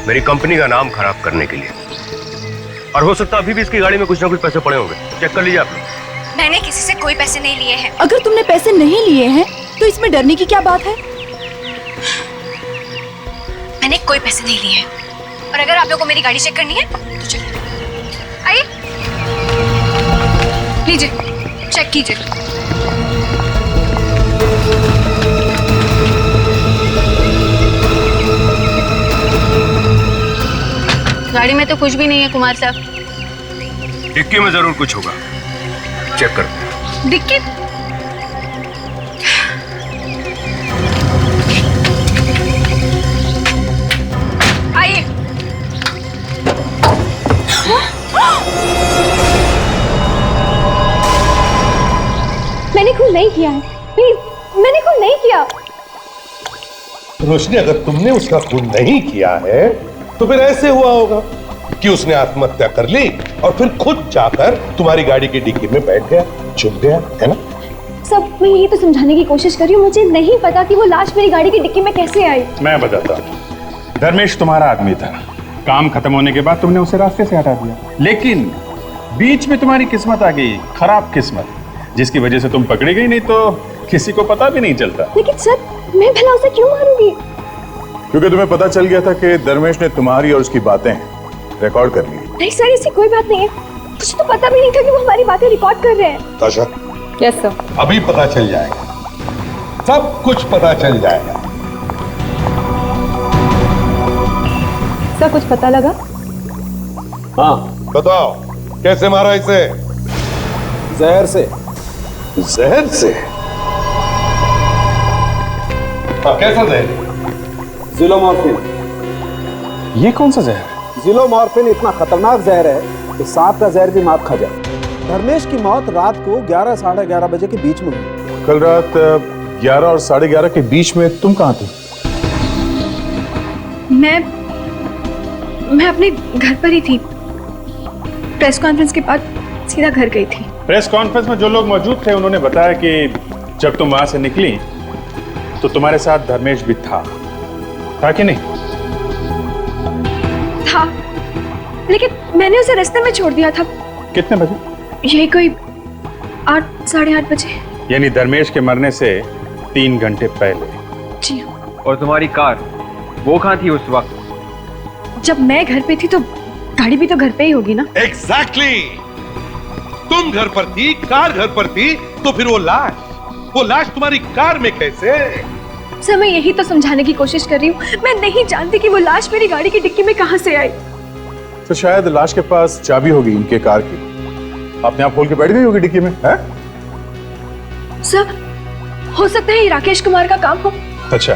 मेरी कंपनी का नाम खराब करने के लिए। और हो सकता अभी भी इसकी गाड़ी में कुछ ना कुछ पैसे पड़े होंगे, चेक कर लीजिए आप लोग। मैंने किसी से कोई पैसे नहीं लिए हैं। अगर तुमने पैसे नहीं लिए हैं तो इसमें डरने की क्या बात है? मैंने कोई पैसे नहीं लिए हैं, और अगर आप लोगों को मेरी गाड़ी चेक करनी है तो चलिए, आइए, लीजिए, चेक कीजिए। गाड़ी में तो कुछ भी नहीं है कुमार साहब। डिक्की में जरूर कुछ होगा, चेक कर। डिक्की? आइए। मैंने खून नहीं किया है, प्लीज, मैंने खून नहीं किया। रोशनी, अगर तुमने उसका खून नहीं किया है तो फिर ऐसे हुआ होगा कि उसने आत्महत्या कर ली और फिर खुद जाकर तुम्हारी गाड़ी की डिक्की में बैठ गया, छुप गया, है ना? सब मैं ये तो समझाने की कोशिश कर रही हूँ, मुझे नहीं पता कि वो लाश मेरी गाड़ी की डिक्की में कैसे आई। मैं बताता हूँ। धर्मेश तुम्हारा आदमी था, काम खत्म होने के बाद तुमने उसे रास्ते से हटा दिया, लेकिन बीच में तुम्हारी किस्मत आ गई, खराब किस्मत, जिसकी वजह से तुम पकड़ी गई, नहीं तो किसी को पता भी नहीं चलता। लेकिन सर, मैं भला उसे क्यों मारूंगी? क्योंकि तुम्हें पता चल गया था कि धर्मेश ने तुम्हारी और उसकी बातें रिकॉर्ड कर ली। नहीं सर, ऐसी कोई बात नहीं है, मुझे तो पता भी नहीं था कि वो हमारी बातें रिकॉर्ड कर रहे हैं। ताशा, यस सर। अभी पता चल जाएगा, सब कुछ पता चल जाएगा। सर, कुछ पता लगा? हाँ बताओ, कैसे मारा इसे? जहर से। जहर से? हाँ, कैसा जहर? जिलोमॉर्फिन। ये कौन सा जहर? जिलोमॉर्फिन इतना खतरनाक जहर है कि सांप का जहर भी मार खा जाए। धर्मेश की मौत रात को 11 साढ़े 11 बजे के बीच में हुई। कल रात 11 और 11:30 के बीच में तुम कहाँ थे? मैं अपने घर पर ही थी। प्रेस कॉन्फ्रेंस के बाद सीधा घर गई थी। प्रेस कॉन्फ्रेंस में जो लोग मौजूद थे उन्होंने बताया कि जब तुम वहां से निकली तो तुम्हारे साथ धर्मेश भी था कि नहीं? था, लेकिन मैंने उसे रास्ते में छोड़ दिया था। कितने बजे? यही कोई 8 साढ़े 8 बजे। यानी धर्मेश के मरने से 3 घंटे पहले। जी। और तुम्हारी कार वो कहाँ थी उस वक्त? जब मैं घर पे थी तो गाड़ी भी तो घर पे ही होगी ना। एग्जैक्टली। तुम घर पर थी, कार घर पर थी, तो फिर वो लाश तुम्हारी कार में कैसे? सर मैं यही तो समझाने की कोशिश कर रही हूँ। मैं नहीं जानती कि वो लाश मेरी गाड़ी की डिक्की में कहाँ से आई। तो शायद लाश के पास चाबी होगी इनके कार की, अपने आप खोल के बैठ गई होगी डिक्की में, है? सर हो सकता है ये राकेश कुमार का काम हो। अच्छा,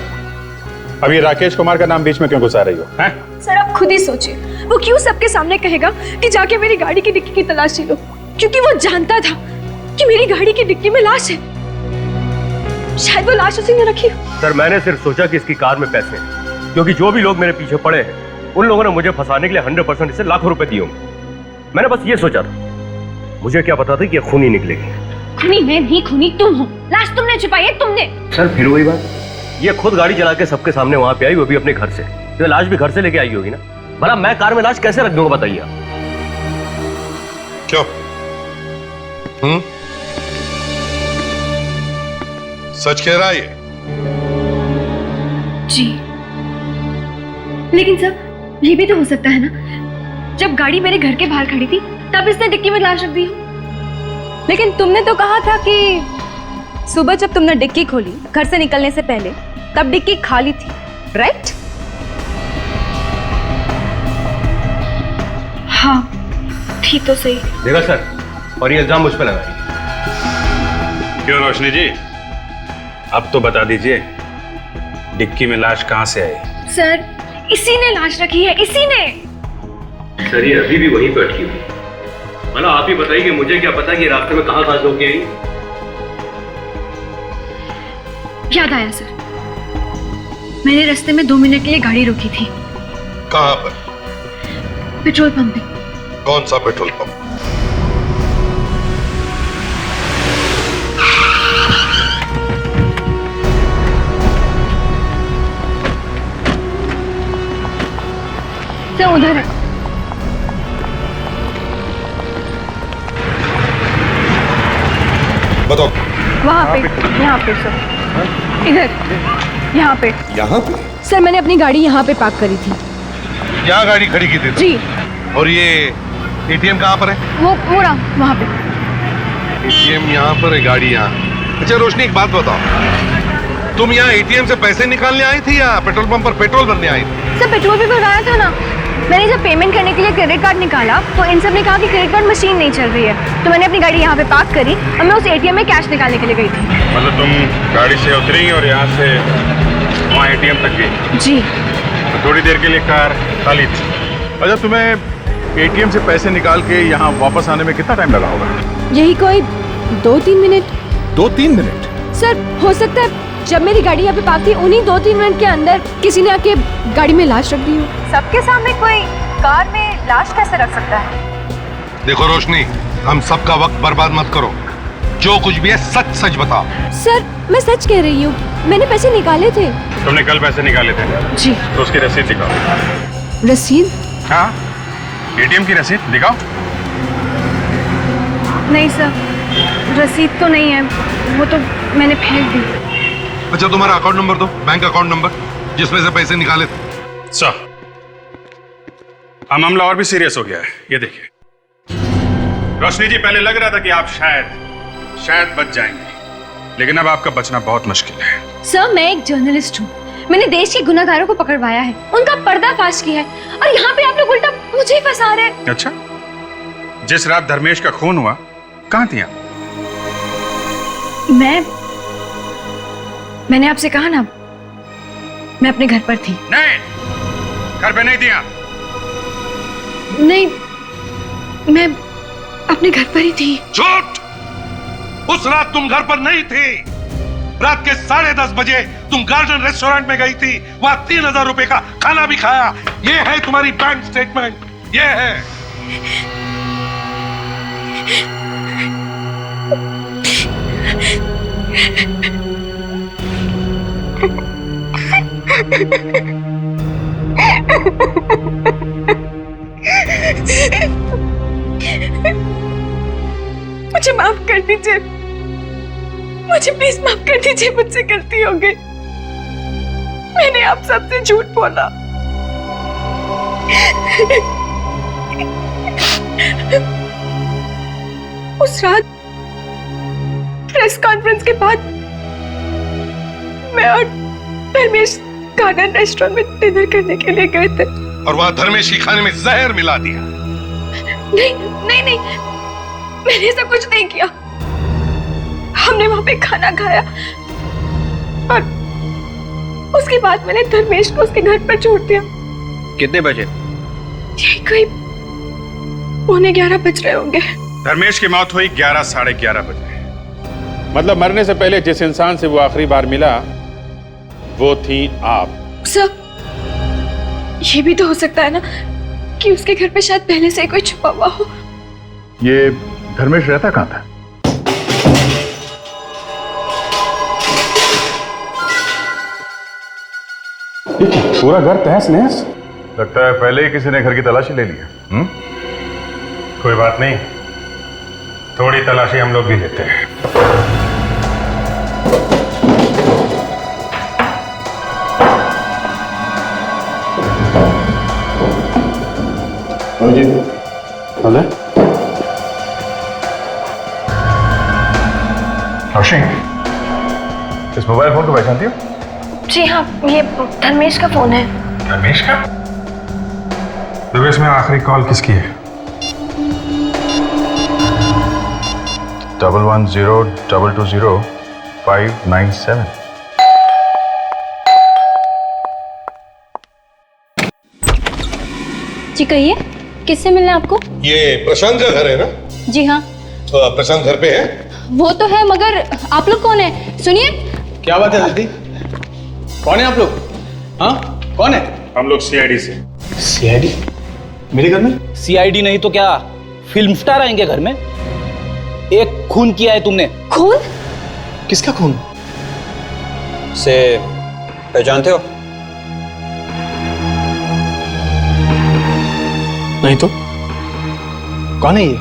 अब ये राकेश कुमार का नाम बीच में क्यों घुसा रही हो, हैं? सर आप खुद ही सोचिए, वो क्यों सबके सामने कहेगा कि जाके मेरी गाड़ी की डिक्की की तलाशी लो? क्योंकि वो जानता था कि मेरी गाड़ी की डिक्की में लाश है। शायद वो लाश उसी ने रखी हो। सर मैंने सिर्फ सोचा कि इसकी कार में पैसे हैं, क्योंकि जो भी लोग मेरे पीछे पड़े हैं उन लोगों ने मुझे फंसाने के लिए 100% इसे लाखों रुपए दिए होंगे। मैंने बस ये सोचा था, मुझे क्या पता था कि ये खूनी निकलेगी। खूनी मैं नहीं, खूनी तुम हो। लाश तुमने छुपाई है, तुमने। सर फिर वही बात, ये खुद गाड़ी चला के सबके सामने वहां पे आई, वो भी अपने घर से। तो लाश भी घर से लेके आई होगी ना। भला मैं कार में लाश कैसे रख दूंगा बताइए आप? क्यों? सच कह रहा है ये? जी, लेकिन सर ये भी तो हो सकता है ना, जब गाड़ी मेरे घर के बाहर खड़ी थी तब इसने डिक्की में लाश रख दी हो। लेकिन तुमने तो कहा था कि सुबह जब तुमने डिक्की खोली घर से निकलने से पहले, तब डिक्की खाली थी, राइट? हाँ थी तो सही। देखा सर, और ये इल्जाम मुझ पे लगाइए। क्यों रोशनी जी, अब तो बता दीजिए डिक्की में लाश कहां से आई? सर इसी ने लाश रखी है, इसी ने। सर ये अभी भी वहीं पे अटकी हुई। भला आप ही बताइए, मुझे क्या पता कि रास्ते में कहां से होके आई? याद आया सर, मैंने रास्ते में 2 मिनट के लिए गाड़ी रोकी थी। कहां पर? पेट्रोल पंप पे। कौन सा पेट्रोल पंप? सर उधर है। बताओ। वहाँ पे, यहाँ पे सर, इधर, यहाँ पे। यहाँ पे? सर मैंने अपनी गाड़ी यहाँ पे पार्क करी थी। यहाँ गाड़ी खड़ी की थी? जी। और ये एटीएम कहाँ पर है? वो रहा वहाँ पे। एटीएम यहाँ पर है, गाड़ी यहाँ। अच्छा रोशनी एक बात बताओ, तुम यहाँ एटीएम से पैसे निकालने आई थी या पेट्रोल पंप पर पेट्रोल भरने आई थी? सर पेट्रोल भी भराया था ना। मैंने जब पेमेंट करने के लिए क्रेडिट कार्ड निकाला तो इन सब ने कहा कि क्रेडिट कार्ड मशीन नहीं चल रही है, तो मैंने अपनी गाड़ी यहाँ पे पार्क करी और मैं उस एटीएम में कैश निकालने के लिए गई थी। मतलब तुम गाड़ी से उतरी और यहाँ से वहाँ एटीएम तक गई? जी। तो थोड़ी देर के लिए कार खाली थी। अच्छा, तुम्हें एटीएम से पैसे निकाल के यहाँ वापस आने में कितना टाइम लगा होगा? यही कोई 2-3 मिनट। 2-3 मिनट? सर हो सकता है जब मेरी गाड़ी यहाँ पे पार्क थी उन्हीं 2-3 मिनट के अंदर किसी ने आके गाड़ी में लाश रख दी हो। सबके सामने कोई कार में लाश कैसे रख सकता है? देखो रोशनी, हम सबका वक्त बर्बाद मत करो, जो कुछ भी है सच सच बताओ। सर मैं सच कह रही हूँ, मैंने पैसे निकाले थे। तुमने कल पैसे निकाले थे? जी। तो उसकी रसीद दिखाओ। रसीद? हाँ, एटीएम की रसीद दिखाओ। नहीं सर, रसीद तो नहीं है, वो तो मैंने फेंक दी। अच्छा तुम्हारा अकाउंट नंबर दो, बैंक अकाउंट नंबर जिसमें से पैसे निकाले थे। सर, मामला और भी सीरियस हो गया है, ये देखिए। रोशनी जी, पहले लग रहा था कि आप शायद बच जाएंगे, लेकिन अब आपका बचना बहुत मुश्किल है। सर मैं एक जर्नलिस्ट हूँ, मैंने देश के गुनाहगारों को पकड़वाया है, उनका पर्दाफाश किया है, और यहाँ पे आप लोग उल्टा मुझे ही फंसा रहे हैं। अच्छा, जिस रात धर्मेश का खून हुआ कहाँ थी आप? मैंने आपसे कहा ना, मैं अपने घर पर थी। नहीं, घर पे नहीं थी आप। नहीं, मैं अपने घर पर ही थी। झूठ! उस रात तुम घर पर नहीं थी। रात के 10:30 बजे तुम गार्डन रेस्टोरेंट में गई थी, वहां 3000 रुपए का खाना भी खाया। ये है तुम्हारी बैंक स्टेटमेंट, ये है। मुझे माफ कर दीजिए, मुझे प्लीज माफ कर दीजिए, मुझसे गलती हो गई। मैंने आप सबसे झूठ बोला। उस रात प्रेस कॉन्फ्रेंस के बाद मैं और धर्मेश गार्डन रेस्टोरेंट में डिनर करने के लिए गए थे। और वहां धर्मेश की खाने में जहर मिला दिया। नहीं नहीं नहीं, मैंने ऐसा कुछ नहीं किया। हमने वहां पे खाना खाया और उसके बाद मैंने धर्मेश को उसके घर पर छोड़ दिया। कितने बजे? यही कोई 11:15 बज रहे होंगे। धर्मेश की मौत हुई 11 साढ़े 11 बजे। मतलब मरने से पहले जिस इंसान से वो आखिरी बार मिला वो थी आप। सर, ये भी तो हो सकता है ना कि उसके घर पे शायद पहले से कोई छुपा हुआ हो। ये धर्मेश रहता कहाँ था? पूरा घर तहस नहस। लगता है पहले ही किसी ने घर की तलाशी ले लिया। कोई बात नहीं, थोड़ी तलाशी हम लोग भी लेते हैं। जी हेलो रोशनी, इस मोबाइल फोन को पहचानती हो? जी हाँ, ये धर्मेश का फोन है। धर्मेश का? तो इसमें आखिरी कॉल किसकी है? 110220597। जी कहिए, किससे मिलना है आपको? ये प्रशांत का घर है ना? जी हाँ। तो प्रशांत घर पे है? वो तो है, मगर आप लोग कौन है? सुनिए। क्या बात है दीदी? कौन है आप लोग? हाँ, कौन है? हम लोग सीआईडी से। सीआईडी? मेरे घर में? सीआईडी नहीं तो क्या फिल्म स्टार आएंगे घर में? एक खून किया है तुमने। खून? किसका खून? से पहचानते हो? नहीं तो कौन है ये?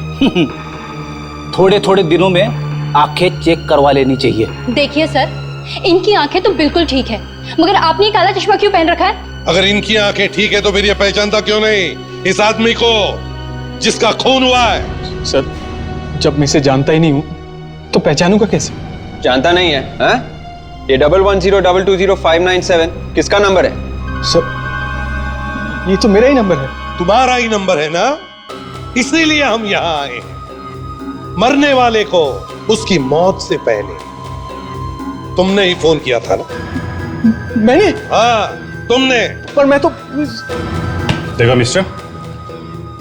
थोड़े थोड़े दिनों में आंखें चेक करवा लेनी चाहिए। देखिए सर, इनकी आंखें तो बिल्कुल ठीक है, मगर आपने काला चश्मा क्यों पहन रखा है? अगर इनकी आंखें ठीक है तो फिर ये पहचानता क्यों नहीं इस आदमी को जिसका खून हुआ है? सर, जब मैं इसे जानता ही नहीं हूं तो पहचानूंगा कैसे? जानता नहीं है? हा? ये 1102205997 किसका नंबर है? सर, ये तो मेरा ही नंबर है। तुम्हारा ही नंबर है ना, इसीलिए हम यहाँ आए हैं। मरने वाले को उसकी मौत से पहले तुमने ही फोन किया था ना? मैंने? हाँ, तुमने। पर मैं तो देखो मिस्टर,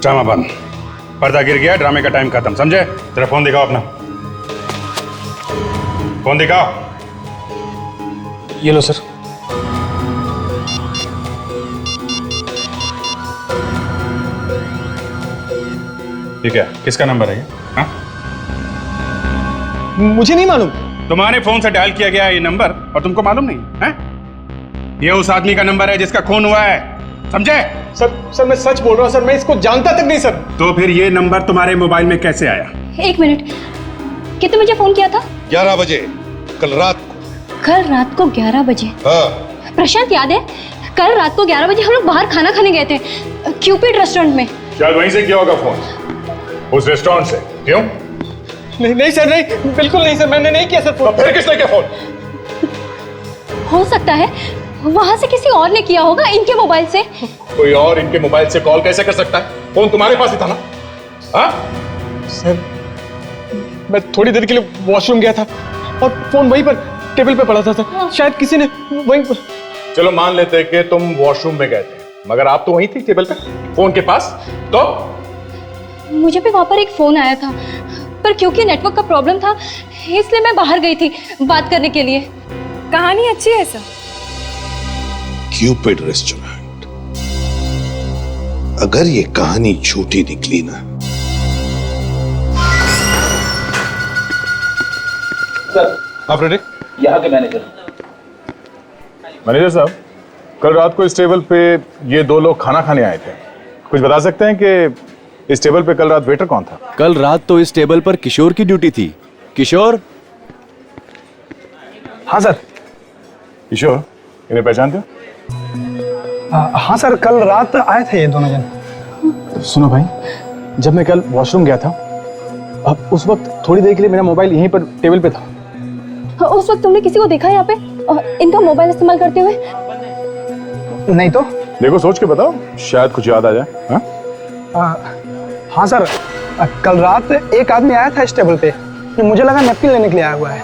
ड्रामा बंद। पर्दा गिर गया, ड्रामे का टाइम खत्म, समझे? तेरा फोन दिखाओ अपना। फोन दिखाओ। ये लो सर। ठीक है, किसका नंबर है ये? हाँ? मुझे नहीं मालूम। तुम्हारे फोन से डायल किया गया ये नंबर और तुमको मालूम नहीं है? ये उस आदमी का नंबर है जिसका खून हुआ है, समझे? सर मैं सच बोल रहा हूँ सर, मैं इसको जानता तक नहीं सर। तो फिर ये नंबर तुम्हारे मोबाइल में कैसे आया? एक मिनट, कितने बजे फोन किया था? 11 बजे कल रात को। कल रात को 11 बजे? हाँ। प्रशांत याद है? कल रात को 11 बजे हम लोग बाहर खाना खाने गए थे, क्यूपिड रेस्टोरेंट में। शायद वहीं से किया होगा फोन, उस रेस्टोरेंट से। क्यों? नहीं सर, नहीं, बिल्कुल नहीं सर, मैंने नहीं किया सर फोन। फिर किसने किया फोन? हो सकता है वहां से किसी और ने किया होगा, इनके मोबाइल से। कोई और इनके मोबाइल से कॉल कैसे कर सकता है? फोन तुम्हारे पास ही था ना? हाँ? सर, मैं थोड़ी देर के लिए वॉशरूम गया था और फोन वहीं पर टेबल पे पड़ा था सर। शायद किसी ने वहीं पर। चलो मान लेते हैं कि तुम वॉशरूम में गए थे, मगर आप तो वहीं थी टेबल पे, फोन के पास। तो मुझे भी वहां पर एक फोन आया था, पर क्योंकि नेटवर्क का प्रॉब्लम था इसलिए मैं बाहर गई थी बात करने के लिए। कहानी अच्छी है सर। क्यूपिड रेस्टोरेंट, अगर ये कहानी झूठी निकली ना सर हाँ फ्रेडरिक, यहाँ के मैनेजर। मैनेजर साहब, कल रात को इस टेबल पे ये दो लोग खाना खाने आए थे। कुछ बता सकते हैं कि इस टेबल पे कल रात वेटर कौन था? कल रात तो इस टेबल पर किशोर की ड्यूटी थी। किशोर? हाँ सर। किशोर, इन्हें पहचानते हो? हाँ सर, कल रात आए थे ये दोनों जन। सुनो भाई, जब मैं कल वॉशरूम गया था, अब उस वक्त थोड़ी देर के लिए मेरा मोबाइल यहीं पर टेबल पे था। हाँ, उस वक्त तुमने किसी को देखा यहाँ पे इनका मोबाइल इस्तेमाल करते हुए? नहीं तो? देखो, सोच के बताओ, शायद कुछ याद आ जाए। हाँ? हाँ सर, कल रात एक आदमी आया था इस टेबल पे, मुझे लगा नैपकिन लेने के लिए आया हुआ है।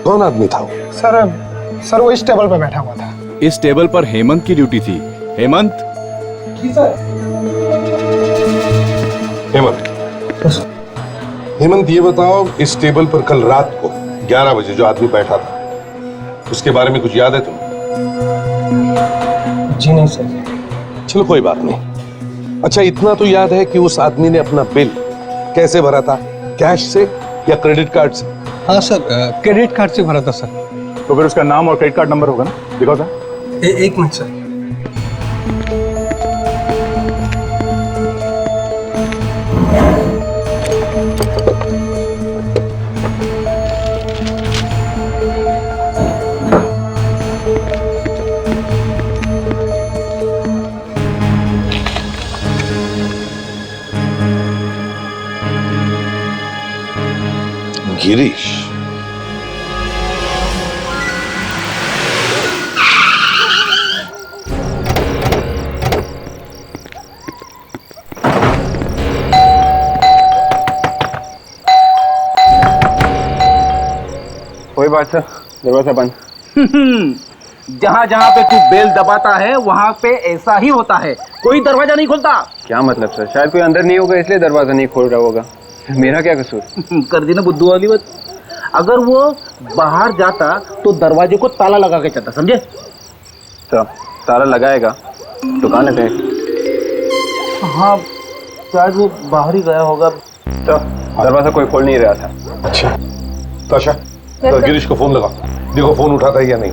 कौन आदमी था वो? सर वो इस टेबल पे बैठा हुआ था। इस टेबल पर हेमंत की ड्यूटी थी। हेमंत? जी सर। हेमंत, ये बताओ, इस टेबल पर कल रात को 11 बजे जो आदमी बैठा था, उसके बारे में कुछ याद है तुम्हें? जी नहीं सर। चलो कोई बात नहीं। अच्छा, इतना तो याद है कि उस आदमी ने अपना बिल कैसे भरा था, कैश से या क्रेडिट कार्ड से? हाँ सर, क्रेडिट कार्ड से भरा था सर। तो फिर उसका नाम और क्रेडिट कार्ड नंबर होगा ना? दिखाओ सर। एक मिनट सर। गिरीश, कोई बात सर, दरवाजा बंद। जहाँ जहाँ पे तू बेल दबाता है वहाँ पे ऐसा ही होता है, कोई दरवाजा नहीं खुलता। क्या मतलब सर? शायद कोई अंदर नहीं होगा इसलिए दरवाजा नहीं खोल रहा होगा। मेरा क्या कसूर? कर दी ना बुद्धू वाली बात। अगर वो बाहर जाता तो दरवाजे को ताला लगा के चलता, समझे? तो ताला लगाएगा, दुकान है। हाँ, शायद वो बाहर ही गया होगा। तो दरवाजा कोई खोल नहीं रहा था। अच्छा ताशा, तो गिरीश को फोन लगा, देखो फोन उठाता है या नहीं।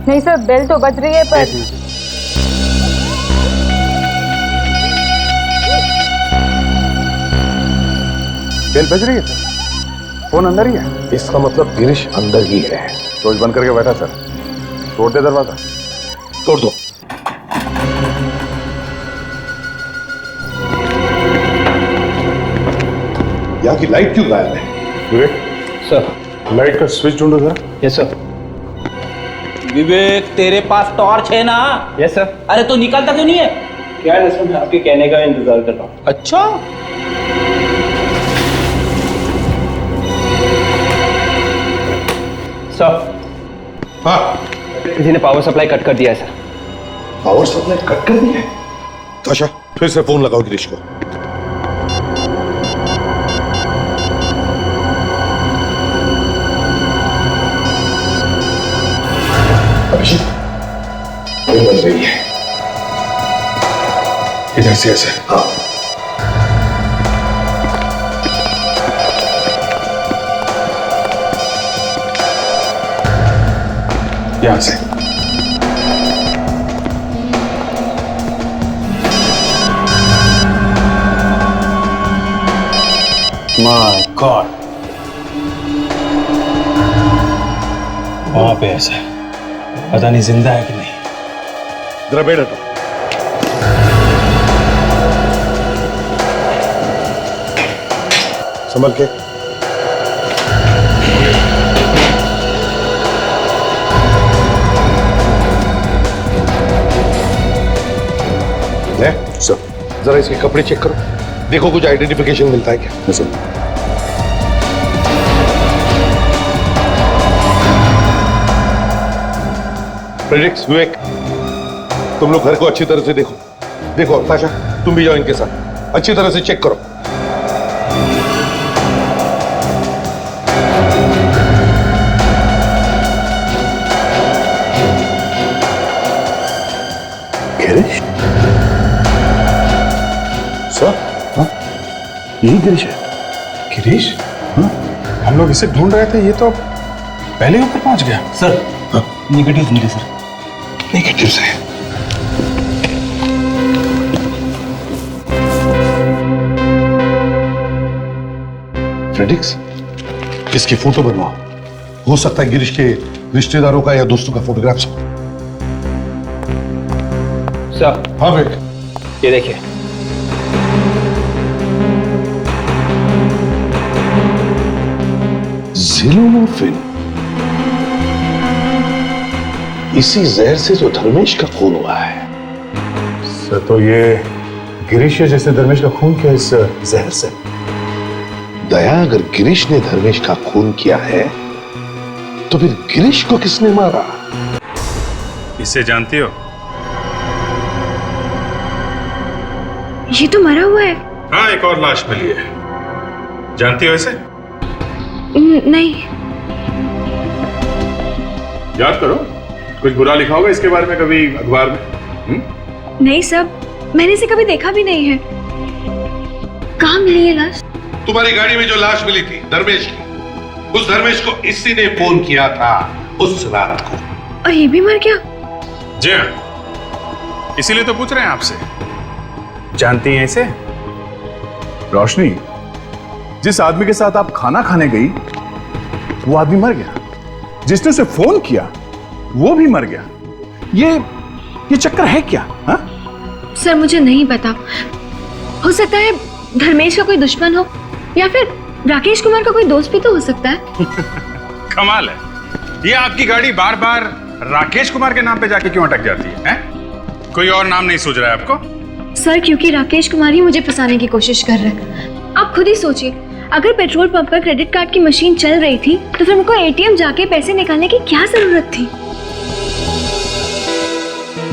नहीं सर, बेल तो बज रही है पर बेल बज रही है सर, फोन अंदर ही है। इसका मतलब गिरीश अंदर ही है। रोज बंद करके बैठा सर। तोड़ दे दरवाजा। तोड़ दो। यहाँ की लाइट क्यों गायब है? विवेक सर, लाइट का स्विच ढूंढो जरा। Yes sir. विवेक, तेरे पास टॉर्च है ना? Yes sir. अरे तो निकलता क्यों नहीं है? क्या है सर, मैं आपके कहने का इंतजार कर रहा हूँ। अच्छा, सर। हाँ, किसी ने पावर सप्लाई कट कर दिया है सर। पावर सप्लाई कट कर दिया है? ताशा, फिर से फोन लगाओ गिरीश को। अभिषेक, बेल बज रही है। इधर से ऐसे। हाँ, यहां से। माय गॉड, वहां पे ऐसा है, पता नहीं जिंदा है कि नहीं। जरा बैठ हटो। संभल के। ले, सर, जरा इसके कपड़े चेक करो, देखो कुछ आइडेंटिफिकेशन मिलता है क्या? सर। फ्रेडरिक्स, विवेक, तुम लोग घर को अच्छी तरह से देखो। देखो ताशा, तुम भी जाओ इनके साथ, अच्छी तरह से चेक करो। यही गिरीश है। गिरीश? हाँ? हम लोग इसे ढूंढ रहे थे, ये तो पहले ऊपर पहुंच गया। सर नेगेटिव मिले सर। नेगेटिव है। फ्रेडिक्स, इसकी फोटो बनवाओ। हो सकता है गिरीश के रिश्तेदारों का या दोस्तों का फोटोग्राफ्स हो। सर। हाँ बेट, ये देखिए। ज़िलोमोर्फिन, इसी जहर से जो धर्मेश का खून हुआ है। सर तो ये गिरीश है जिसने धर्मेश का खून किया इस जहर से। दया, अगर गिरीश ने धर्मेश का खून किया है तो फिर गिरीश को किसने मारा? इसे जानती हो? ये तो मरा हुआ है। हाँ, एक और लाश मिली है। जानती हो इसे? नहीं। याद करो, कुछ बुरा लिखा होगा इसके बारे में कभी अखबार में? नहीं सब, मैंने इसे कभी देखा भी नहीं है। कहाँ मिली है लाश? तुम्हारी गाड़ी में जो लाश मिली थी धर्मेश की, उस धर्मेश को इसी ने फोन किया था उस रात को। और ये भी मर गया? जी हाँ, इसीलिए तो पूछ रहे हैं आपसे। जानती हैं इसे? रोशनी, जिस आदमी के साथ आप खाना खाने गई वो आदमी मर गया, जिसने उसे फोन किया वो भी मर गया। ये चक्कर है क्या? हा? सर मुझे नहीं पता, हो सकता है धर्मेश का कोई दुश्मन हो या फिर राकेश कुमार का कोई दोस्त भी तो हो सकता है। कमाल है, ये आपकी गाड़ी बार बार राकेश कुमार के नाम पे जाके क्यों अटक जाती है? कोई और नाम नहीं सूझ रहा है आपको? सर क्योंकि राकेश कुमार ही मुझे फंसाने की कोशिश कर रहे हैं। आप खुद ही सोचिए, अगर पेट्रोल पंप पर क्रेडिट कार्ड की मशीन चल रही थी तो फिर मुझको एटीएम जाके पैसे निकालने की क्या जरूरत थी?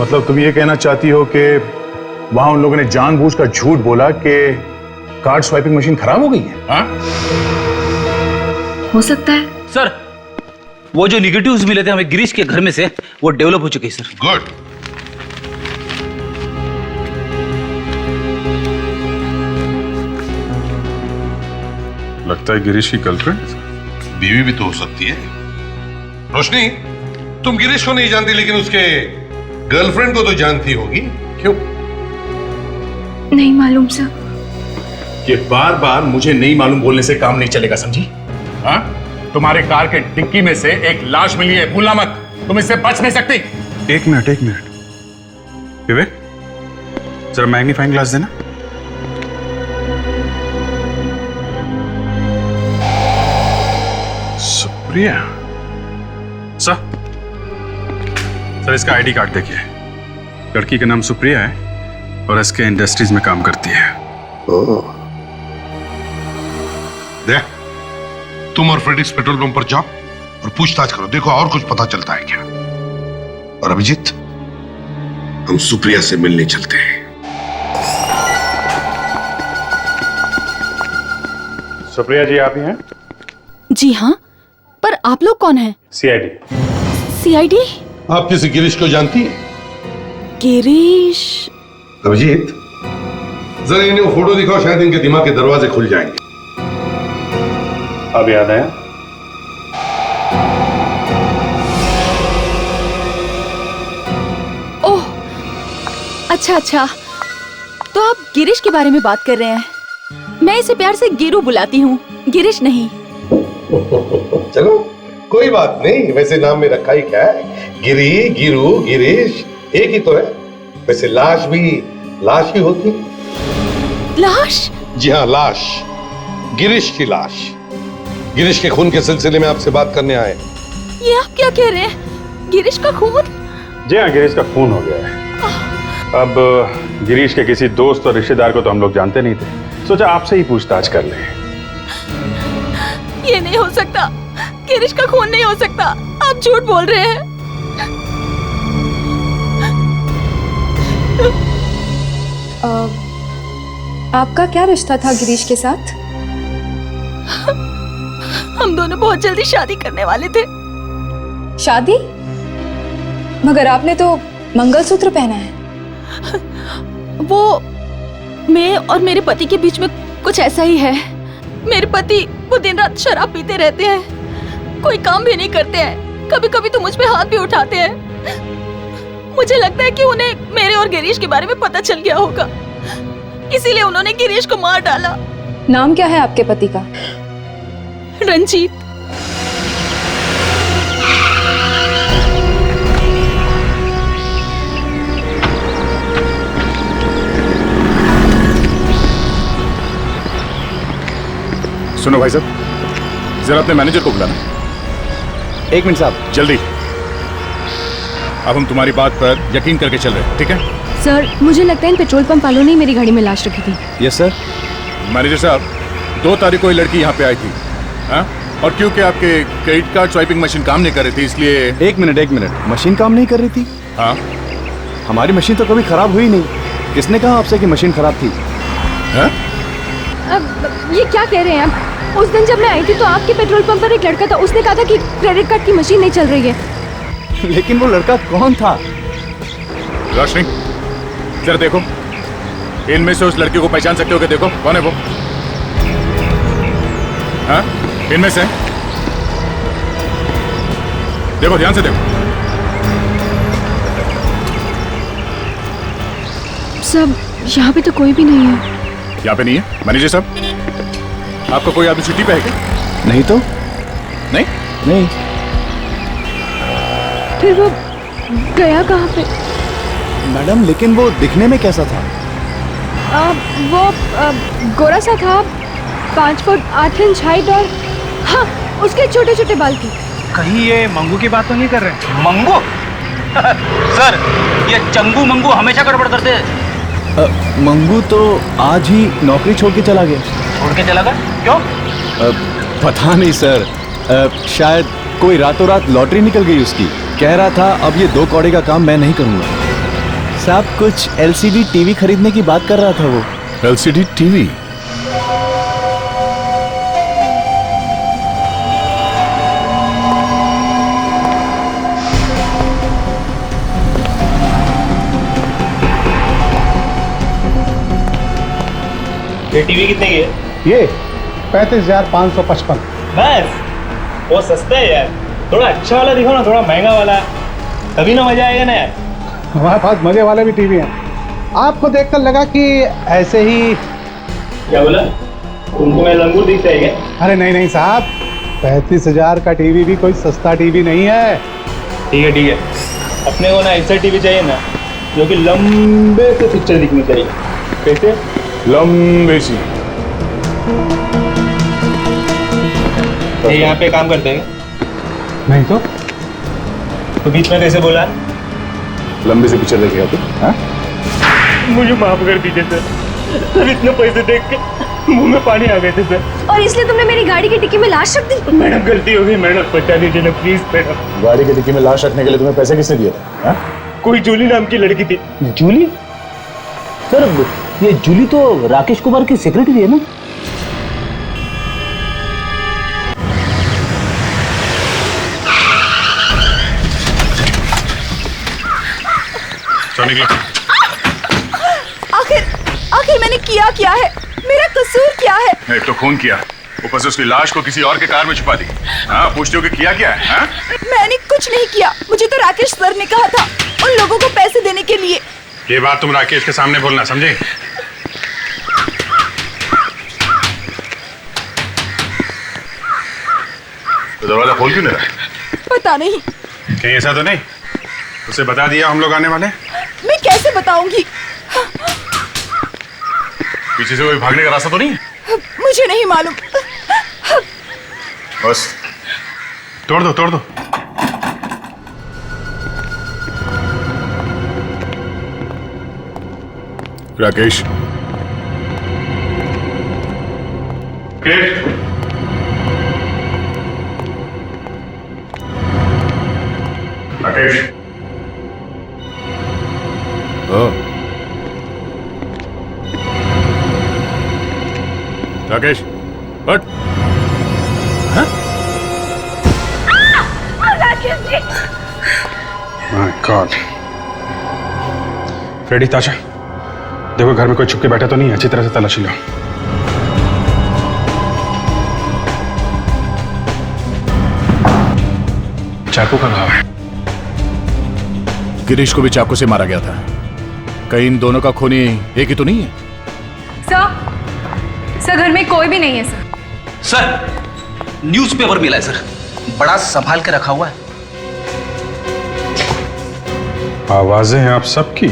मतलब तुम ये कहना चाहती हो कि वहां उन लोगों ने जानबूझकर झूठ बोला कि कार्ड स्वाइपिंग मशीन खराब हो गई है? हाँ? हो सकता है। सर, वो जो निगेटिव्स मिले थे हमें गिरीश के घर में से, वो डेवलप हो चुके हैं सर। गुड। लगता है गिरीश की गर्लफ्रेंड, बीवी भी तो हो सकती है। रोशनी, तुम गिरीश को नहीं जानती लेकिन उसके गर्लफ्रेंड को तो जानती होगी, क्यों? नहीं मालूम सर। ये बार बार मुझे नहीं मालूम बोलने से काम नहीं चलेगा, समझी? हाँ? तुम्हारे कार के डिक्की में से एक लाश मिली है, भूलना मत, तुम इससे बच नहीं सकती। एक मिनट विवेक, जरा मैग्नीफाइंग ग्लास देना। सुप्रिया सर, इसका आईडी कार्ड देखिए। लड़की का नाम सुप्रिया है और इसके इंडस्ट्रीज में काम करती है। देख, तुम और फ्रेडिक्स पेट्रोल पंप पर जाओ और पूछताछ करो, देखो और कुछ पता चलता है क्या। और अभिजीत, हम सुप्रिया से मिलने चलते हैं। सुप्रिया जी, आप ही हैं? जी हाँ, पर आप लोग कौन हैं? सीआईडी। सीआईडी? आप किसी गिरीश को जानती हैं? गिरीश? अभिजीत, जरा इन्हें वो फोटो दिखाओ, शायद इनके दिमाग के दरवाजे खुल जाएंगे। अब याद आया? ओह, अच्छा, तो आप गिरीश के बारे में बात कर रहे हैं। मैं इसे प्यार से गिरू बुलाती हूँ, गिरीश नहीं। चलो कोई बात नहीं, वैसे नाम में रखा ही क्या है, गिरी, गिरू, गिरीश एक ही तो है। वैसे लाश भी लाश ही होती। लाश? जी हाँ, लाश, गिरीश की लाश। गिरीश के खून के सिलसिले में आपसे बात करने आए। ये आप क्या कह रहे हैं? गिरीश का खून? जी हाँ, गिरीश का खून हो गया है। अब गिरीश के किसी दोस्त और रिश्तेदार को तो हम लोग जानते नहीं थे, सोचा आपसे ही पूछताछ कर लें। ये नहीं हो सकता, गिरीश का खून नहीं हो सकता, आप झूठ बोल रहे हैं। आपका क्या रिश्ता था गिरीश के साथ? हम दोनों बहुत जल्दी शादी करने वाले थे। शादी? मगर आपने तो मंगलसूत्र पहना है। वो मैं और मेरे पति के बीच में कुछ ऐसा ही है। मेरे पति वो दिन रात शराब पीते रहते हैं, कोई काम भी नहीं करते हैं, कभी कभी तो मुझ पे हाथ भी उठाते हैं। मुझे लगता है कि उन्हें मेरे और गिरीश के बारे में पता चल गया होगा, इसीलिए उन्होंने गिरीश को मार डाला। नाम क्या है आपके पति का? रंजीत। सुनो भाई साहब, जरा अपने मैनेजर को बुलाना। एक मिनट साहब। जल्दी। अब हम तुम्हारी बात पर यकीन करके चल रहे हैं, ठीक है? सर, मुझे लगता है इन पेट्रोल पंप वालों ने मेरी गाड़ी में लाश रखी थी। Yes sir. मैनेजर साहब, 2 तारीख को ये लड़की यहाँ पे आई थी, हाँ? और क्योंकि आपके क्रेडिट कार्ड स्वाइपिंग मशीन काम नहीं कर रही थी, इसलिए। एक मिनट, मशीन काम नहीं कर रही थी? हाँ। हमारी मशीन तो कभी खराब हुई नहीं। किसने कहा आपसे कि मशीन खराब थी? हाँ? अब ये क्या कह रहे हैं आप? उस दिन जब मैं आई थी तो आपके पेट्रोल पंप पर एक लड़का था, उसने कहा था कि क्रेडिट कार्ड की मशीन नहीं चल रही है। लेकिन वो लड़का कौन था? रोशनी, जरा देखो, इनमें से उस लड़की को पहचान सकते हो क्या? देखो कौन है वो? हाँ, इनमें से देखो, ध्यान से देखो। सब यहाँ पे तो कोई भी नहीं है। यहाँ पे नहीं है? मैनेजर साहब, आपका कोई आदमी छुट्टी पे है क्या? नहीं तो। नहीं? फिर वो गया कहाँ पे? मैडम, लेकिन वो दिखने में कैसा था? वो गोरा सा था, 5 फुट 8 इंच हाइट, और हाँ, उसके छोटे छोटे बाल थे। कहीं ये मंगू की बात तो नहीं कर रहे? मंगू? सर, ये चंगू मंगू हमेशा गड़बड़ करते हैं। मंगू तो आज ही नौकरी छोड़ के चला गया। छोड़ के चला गया? क्यों? पता नहीं सर, शायद कोई रातों रात लॉटरी निकल गई उसकी। कह रहा था अब ये 2 कौड़े का काम मैं नहीं करूंगा। साहब, कुछ LCD टीवी खरीदने की बात कर रहा था वो। LCD TV? ये टीवी कितने की है? ये 35,555। बस, वो सस्ता है यार। थोड़ा अच्छा वाला दिखाओ ना, थोड़ा महंगा वाला, तभी ना मजा आएगा ना यार। हमारे पास मजे वाले भी टीवी हैं। आपको देखकर लगा कि ऐसे ही। क्या बोला? तुमको मैं लंगूर दिखता है क्या? अरे नहीं साहब, 35,000 का टीवी भी कोई सस्ता टीवी नहीं है। ठीक है। अपने को ना ऐसा टीवी चाहिए ना जो कि लंबे से पिक्चर दिखनी चाहिए। कैसे? लंबे सी। यहाँ पे काम करते हैं? नहीं तो बीच में कैसे बोला? लंबे से पिक्चर देखेगा तू? हाँ? मुझे माफ कर दीजिए सर, इतने पैसे देख के मुंह में पानी आ गए थे सर। और इसलिए तुमने मेरी गाड़ी की डिक्की में लाश रख दी? मैडम, गलती हो गई मैडम, बचा दीजिए ना प्लीज मैडम। गाड़ी की डिक्की में लाश रखने के लिए तुम्हें पैसे किसने दिए थे? हाँ? कोई जूली नाम की लड़की थी। जूली? सर, ये जूली तो राकेश कुमार की सेक्रेटरी है ना? आखिर मैंने किया क्या है? मेरा कसूर क्या है? एक तो खून किया, ऊपर से उसकी लाश को किसी और के कार में छुपा दी। हाँ, पूछते हो कि किया क्या है? हाँ? मैंने कुछ नहीं किया, मुझे तो राकेश सर ने कहा था उन लोगों को पैसे देने के लिए। ये बात तुम राकेश के सामने बोलना, समझे? तो दरवाजा खोल क्यों नहीं रहा? पता नहीं। कहीं ऐसा तो नहीं उसे बता दिया हम लोग आने वाले? मैं कैसे बताऊंगी? पीछे से कोई भागने का रास्ता तो नहीं है? मुझे नहीं मालूम। बस तोड़ दो। राकेश, राकेश, राकेश, हट। हाँ? My God. फ्रेडी, ताशा, देखो घर में कोई छुप के बैठा तो नहीं है, अच्छी तरह से तलाशी लो। चाकू का घाव है। गिरीश को भी चाकू से मारा गया था। कहीं इन दोनों का खूनी एक ही तो नहीं है? सर घर में कोई भी नहीं है सर। सर न्यूज़पेपर मिला है सर, बड़ा संभाल के रखा हुआ है। आवाजें हैं आप सबकी।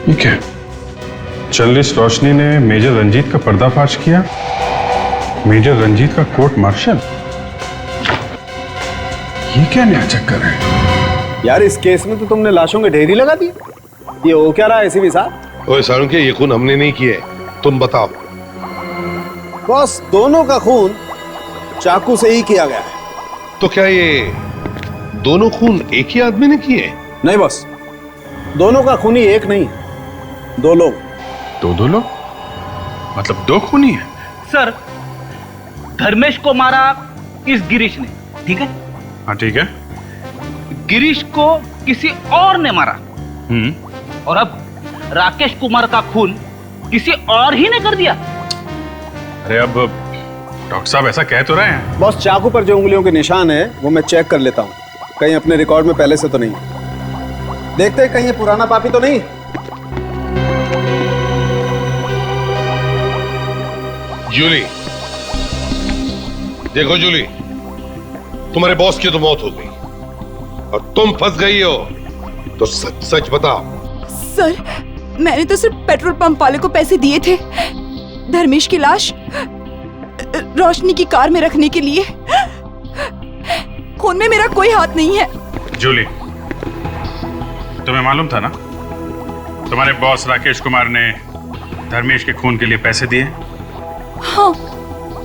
ठीक है, जर्नलिस्ट रोशनी ने मेजर रंजीत का पर्दाफाश किया। मेजर रंजीत का कोर्ट मार्शल, ये क्या नया चक्कर है? यार इस केस में तो तुमने लाशों के ढेरी लगा दिए। ये हो क्या रहा है एसीपी साहब? ओए सारुंके, ये खून हमने नहीं किए, तुम बताओ। बॉस दोनों का खून चाकू से ही किया गया है। तो क्या ये दोनों खून एक ही आदमी ने किए? नहीं बॉस, दोनों का खूनी एक नहीं, दो लोग। दो लोग? मतलब दो खूनी है? सर धर्मेश को मारा इस गिरीश ने, ठीक है? हाँ ठीक है। गिरीश को किसी और ने मारा, और अब राकेश कुमार का खून किसी और ही ने कर दिया। अरे अब डॉक्टर साहब ऐसा कह तो रहे हैं। बॉस चाकू पर जो उंगलियों के निशान है वो मैं चेक कर लेता हूँ, कहीं अपने रिकॉर्ड में पहले से तो नहीं। देखते हैं कहीं ये पुराना पापी तो नहीं। जूली, देखो जूली, तुम्हारे बॉस की तो मौत हो गई और तुम फंस गई हो, तो सच सच बताओ। सर मैंने तो सिर्फ पेट्रोल पंप वाले को पैसे दिए थे धर्मेश की लाश रोशनी की कार में रखने के लिए। खून में मेरा कोई हाथ नहीं है। जूली, तुम्हें मालूम था ना तुम्हारे बॉस राकेश कुमार ने धर्मेश के खून के लिए पैसे दिए? हाँ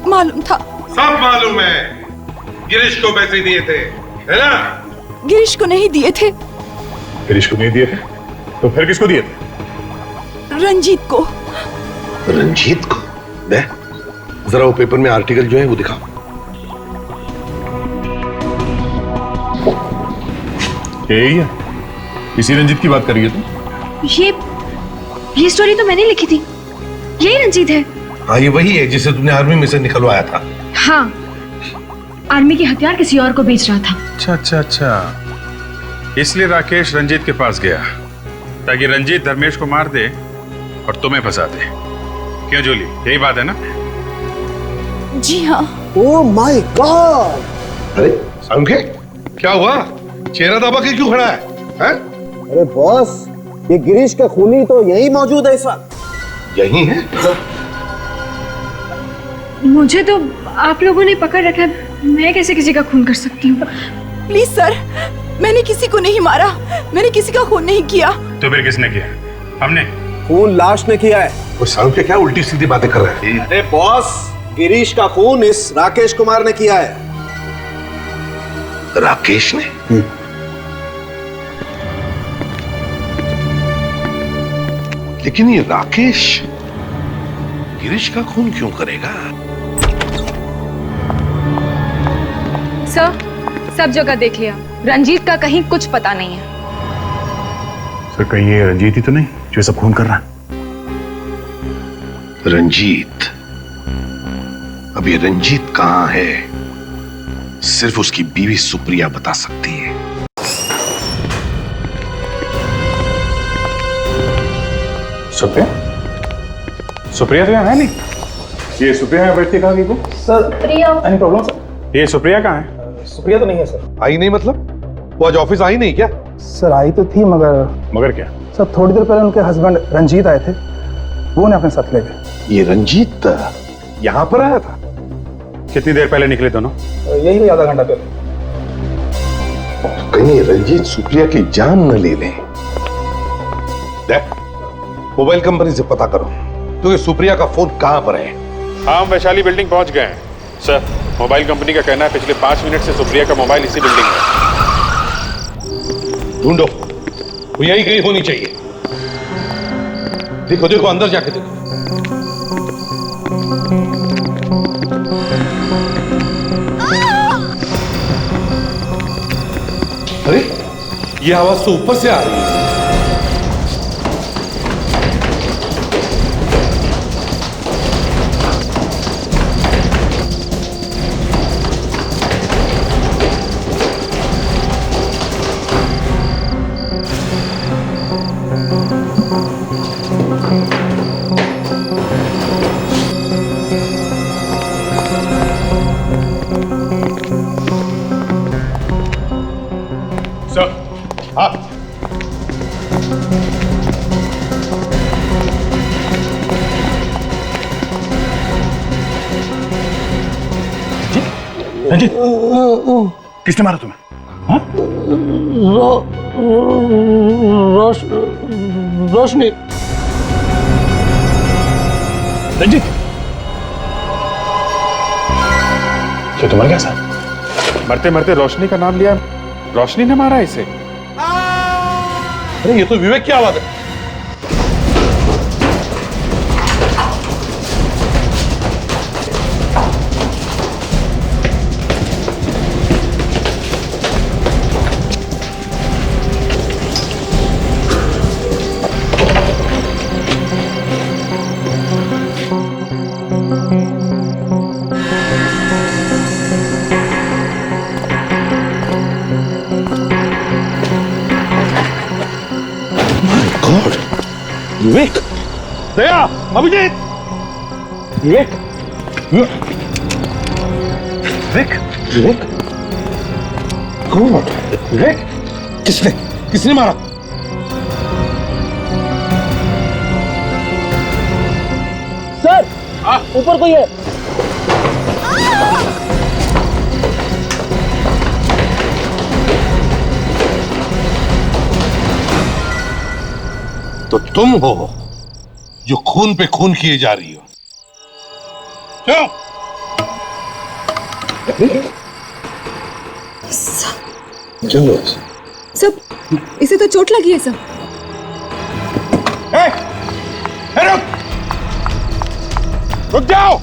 मालूम था। सब मालूम है, गिरीश को पैसे दिए थे, है ना? गिरीश को नहीं दिए थे। गिरीश को नहीं दिए थे तो फिर किसको दिए थे? रंजीत को। रंजीत को? दे जरा वो पेपर में आर्टिकल जो है वो दिखाओ। यही है, इसी रंजीत की बात करिए तुम? ये स्टोरी तो मैंने लिखी थी। यही रंजीत है। हाँ ये वही है जिसे तुमने आर्मी में से निकलवाया था। हाँ, आर्मी के हथियार किसी और को बेच रहा था। अच्छा अच्छा अच्छा, इसलिए राकेश रंजीत के पास गया ताकि रंजीत धर्मेश को मार दे और तुम्हें फंसा दे। क्यों जूली, यही बात है ना? जी हाँ। Oh my God! अरे सारुंके, क्या हुआ? चेहरा दबा के क्यों खड़ा है? हैं? अरे बॉस, ये गिरीश का खूनी तो यही मौजूद है इस वक्त। यही है? मुझे तो आप लोगों ने पकड़ रखा है, मैं कैसे किसी का खून कर सकती हूँ? प्लीज सर, मैंने किसी को नहीं मारा, मैंने किसी का खून नहीं किया। तो फिर किसने किया? हमने। खून लाश ने किया है। वो सारुंके क्या उल्टी सीधी बातें कर रहे हैं? अरे बॉस, गिरीश का खून इस राकेश कुमार ने किया है। राकेश ने? लेकिन ये राकेश गिरीश का खून क्यों करेगा? सर सब जगह देख लिया, रंजीत का कहीं कुछ पता नहीं है। सर कहीं ये रंजीत ही तो नहीं जो सब खून कर रहा है? रंजीत? अब ये रंजीत कहां है, सिर्फ उसकी बीवी सुप्रिया बता सकती है। सुप्रिया? सुप्रिया तो यहाँ है नहीं। ये सुप्रिया यहाँ बैठती कहाँ गई वो? Sir any problem sir? ये सुप्रिया कहाँ है? सुप्रिया तो नहीं है सर। आई नहीं मतलब? वो आज ऑफिस आई नहीं क्या? सर आई तो थी मगर क्या? सर थोड़ी देर पहले उनके हस्बैंड रंजीत आए थे, वो उन्हें अपने साथ ले गए। ये रंजीत यहाँ पर आया था? कितनी देर पहले निकले दोनों? यही आधा घंटा पहले। कहीं रंजीत सुप्रिया की जान न ले लें। देख, मोबाइल कंपनी से पता करो तो ये सुप्रिया का फोन कहां पर है। हाँ, हम वैशाली बिल्डिंग पहुंच गए हैं सर। मोबाइल कंपनी का कहना है पिछले 5 मिनट से सुप्रिया का मोबाइल इसी बिल्डिंग में है। ढूंढो, वो यही कहीं होनी चाहिए। देखो देखो, अंदर जाके देखो। अरे ये आवाज तो ऊपर से आ रही है। रंजीत, किसने मारा तुम्हें? हाँ? रोशनी। रंजीत, ये तो मर गया साहब। मरते मरते रोशनी का नाम लिया। रोशनी ने मारा इसे। अरे ये तो विवेक की आवाज है। विवेक, दया, अभिजीत, विवेक, विवेक, विवेक, कौन? विवेक, किसने मारा? सर, ऊपर कोई है। तो तुम हो जो खून पे खून किए जा रही हो। क्यों? चलो सब, इसे तो चोट लगी है सब। रुक जाओ।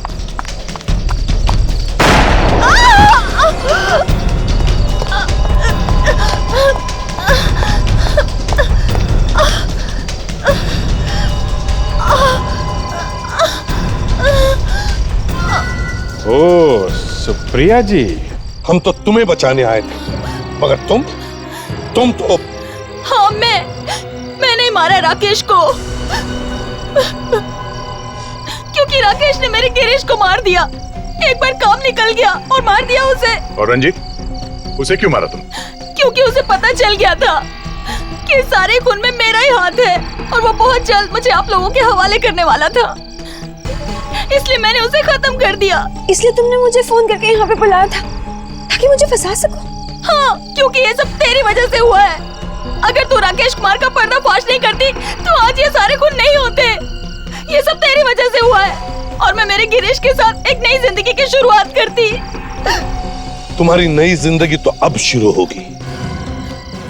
ओ सुप्रिया जी, हम तो तुम्हें बचाने आए थे, मगर तुम तो। हाँ, मैं नहीं मारा राकेश को, क्योंकि राकेश ने मेरे गिरीश को मार दिया। एक बार काम निकल गया और मार दिया उसे। और रंजीत, उसे क्यों मारा तुम? क्योंकि उसे पता चल गया था कि सारे खून में मेरा ही हाथ है और वो बहुत जल्द मुझे आप लोगों के हवाले करने वाला था, इसलिए मैंने उसे खत्म कर दिया। इसलिए तुमने मुझे फोन करके यहाँ पे बुलाया था ताकि मुझे फंसा सको? हाँ, क्योंकि ये सब तेरी वजह से हुआ है। अगर तू राकेश कुमार का पर्दाफाश नहीं करती तो आज ये सारे खून नहीं होते। ये सब तेरी वजह से हुआ है और मैं मेरे गिरीश के साथ एक नई जिंदगी की शुरुआत करती। तुम्हारी नई जिंदगी तो अब शुरू होगी,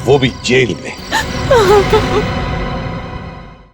वो भी जेल में।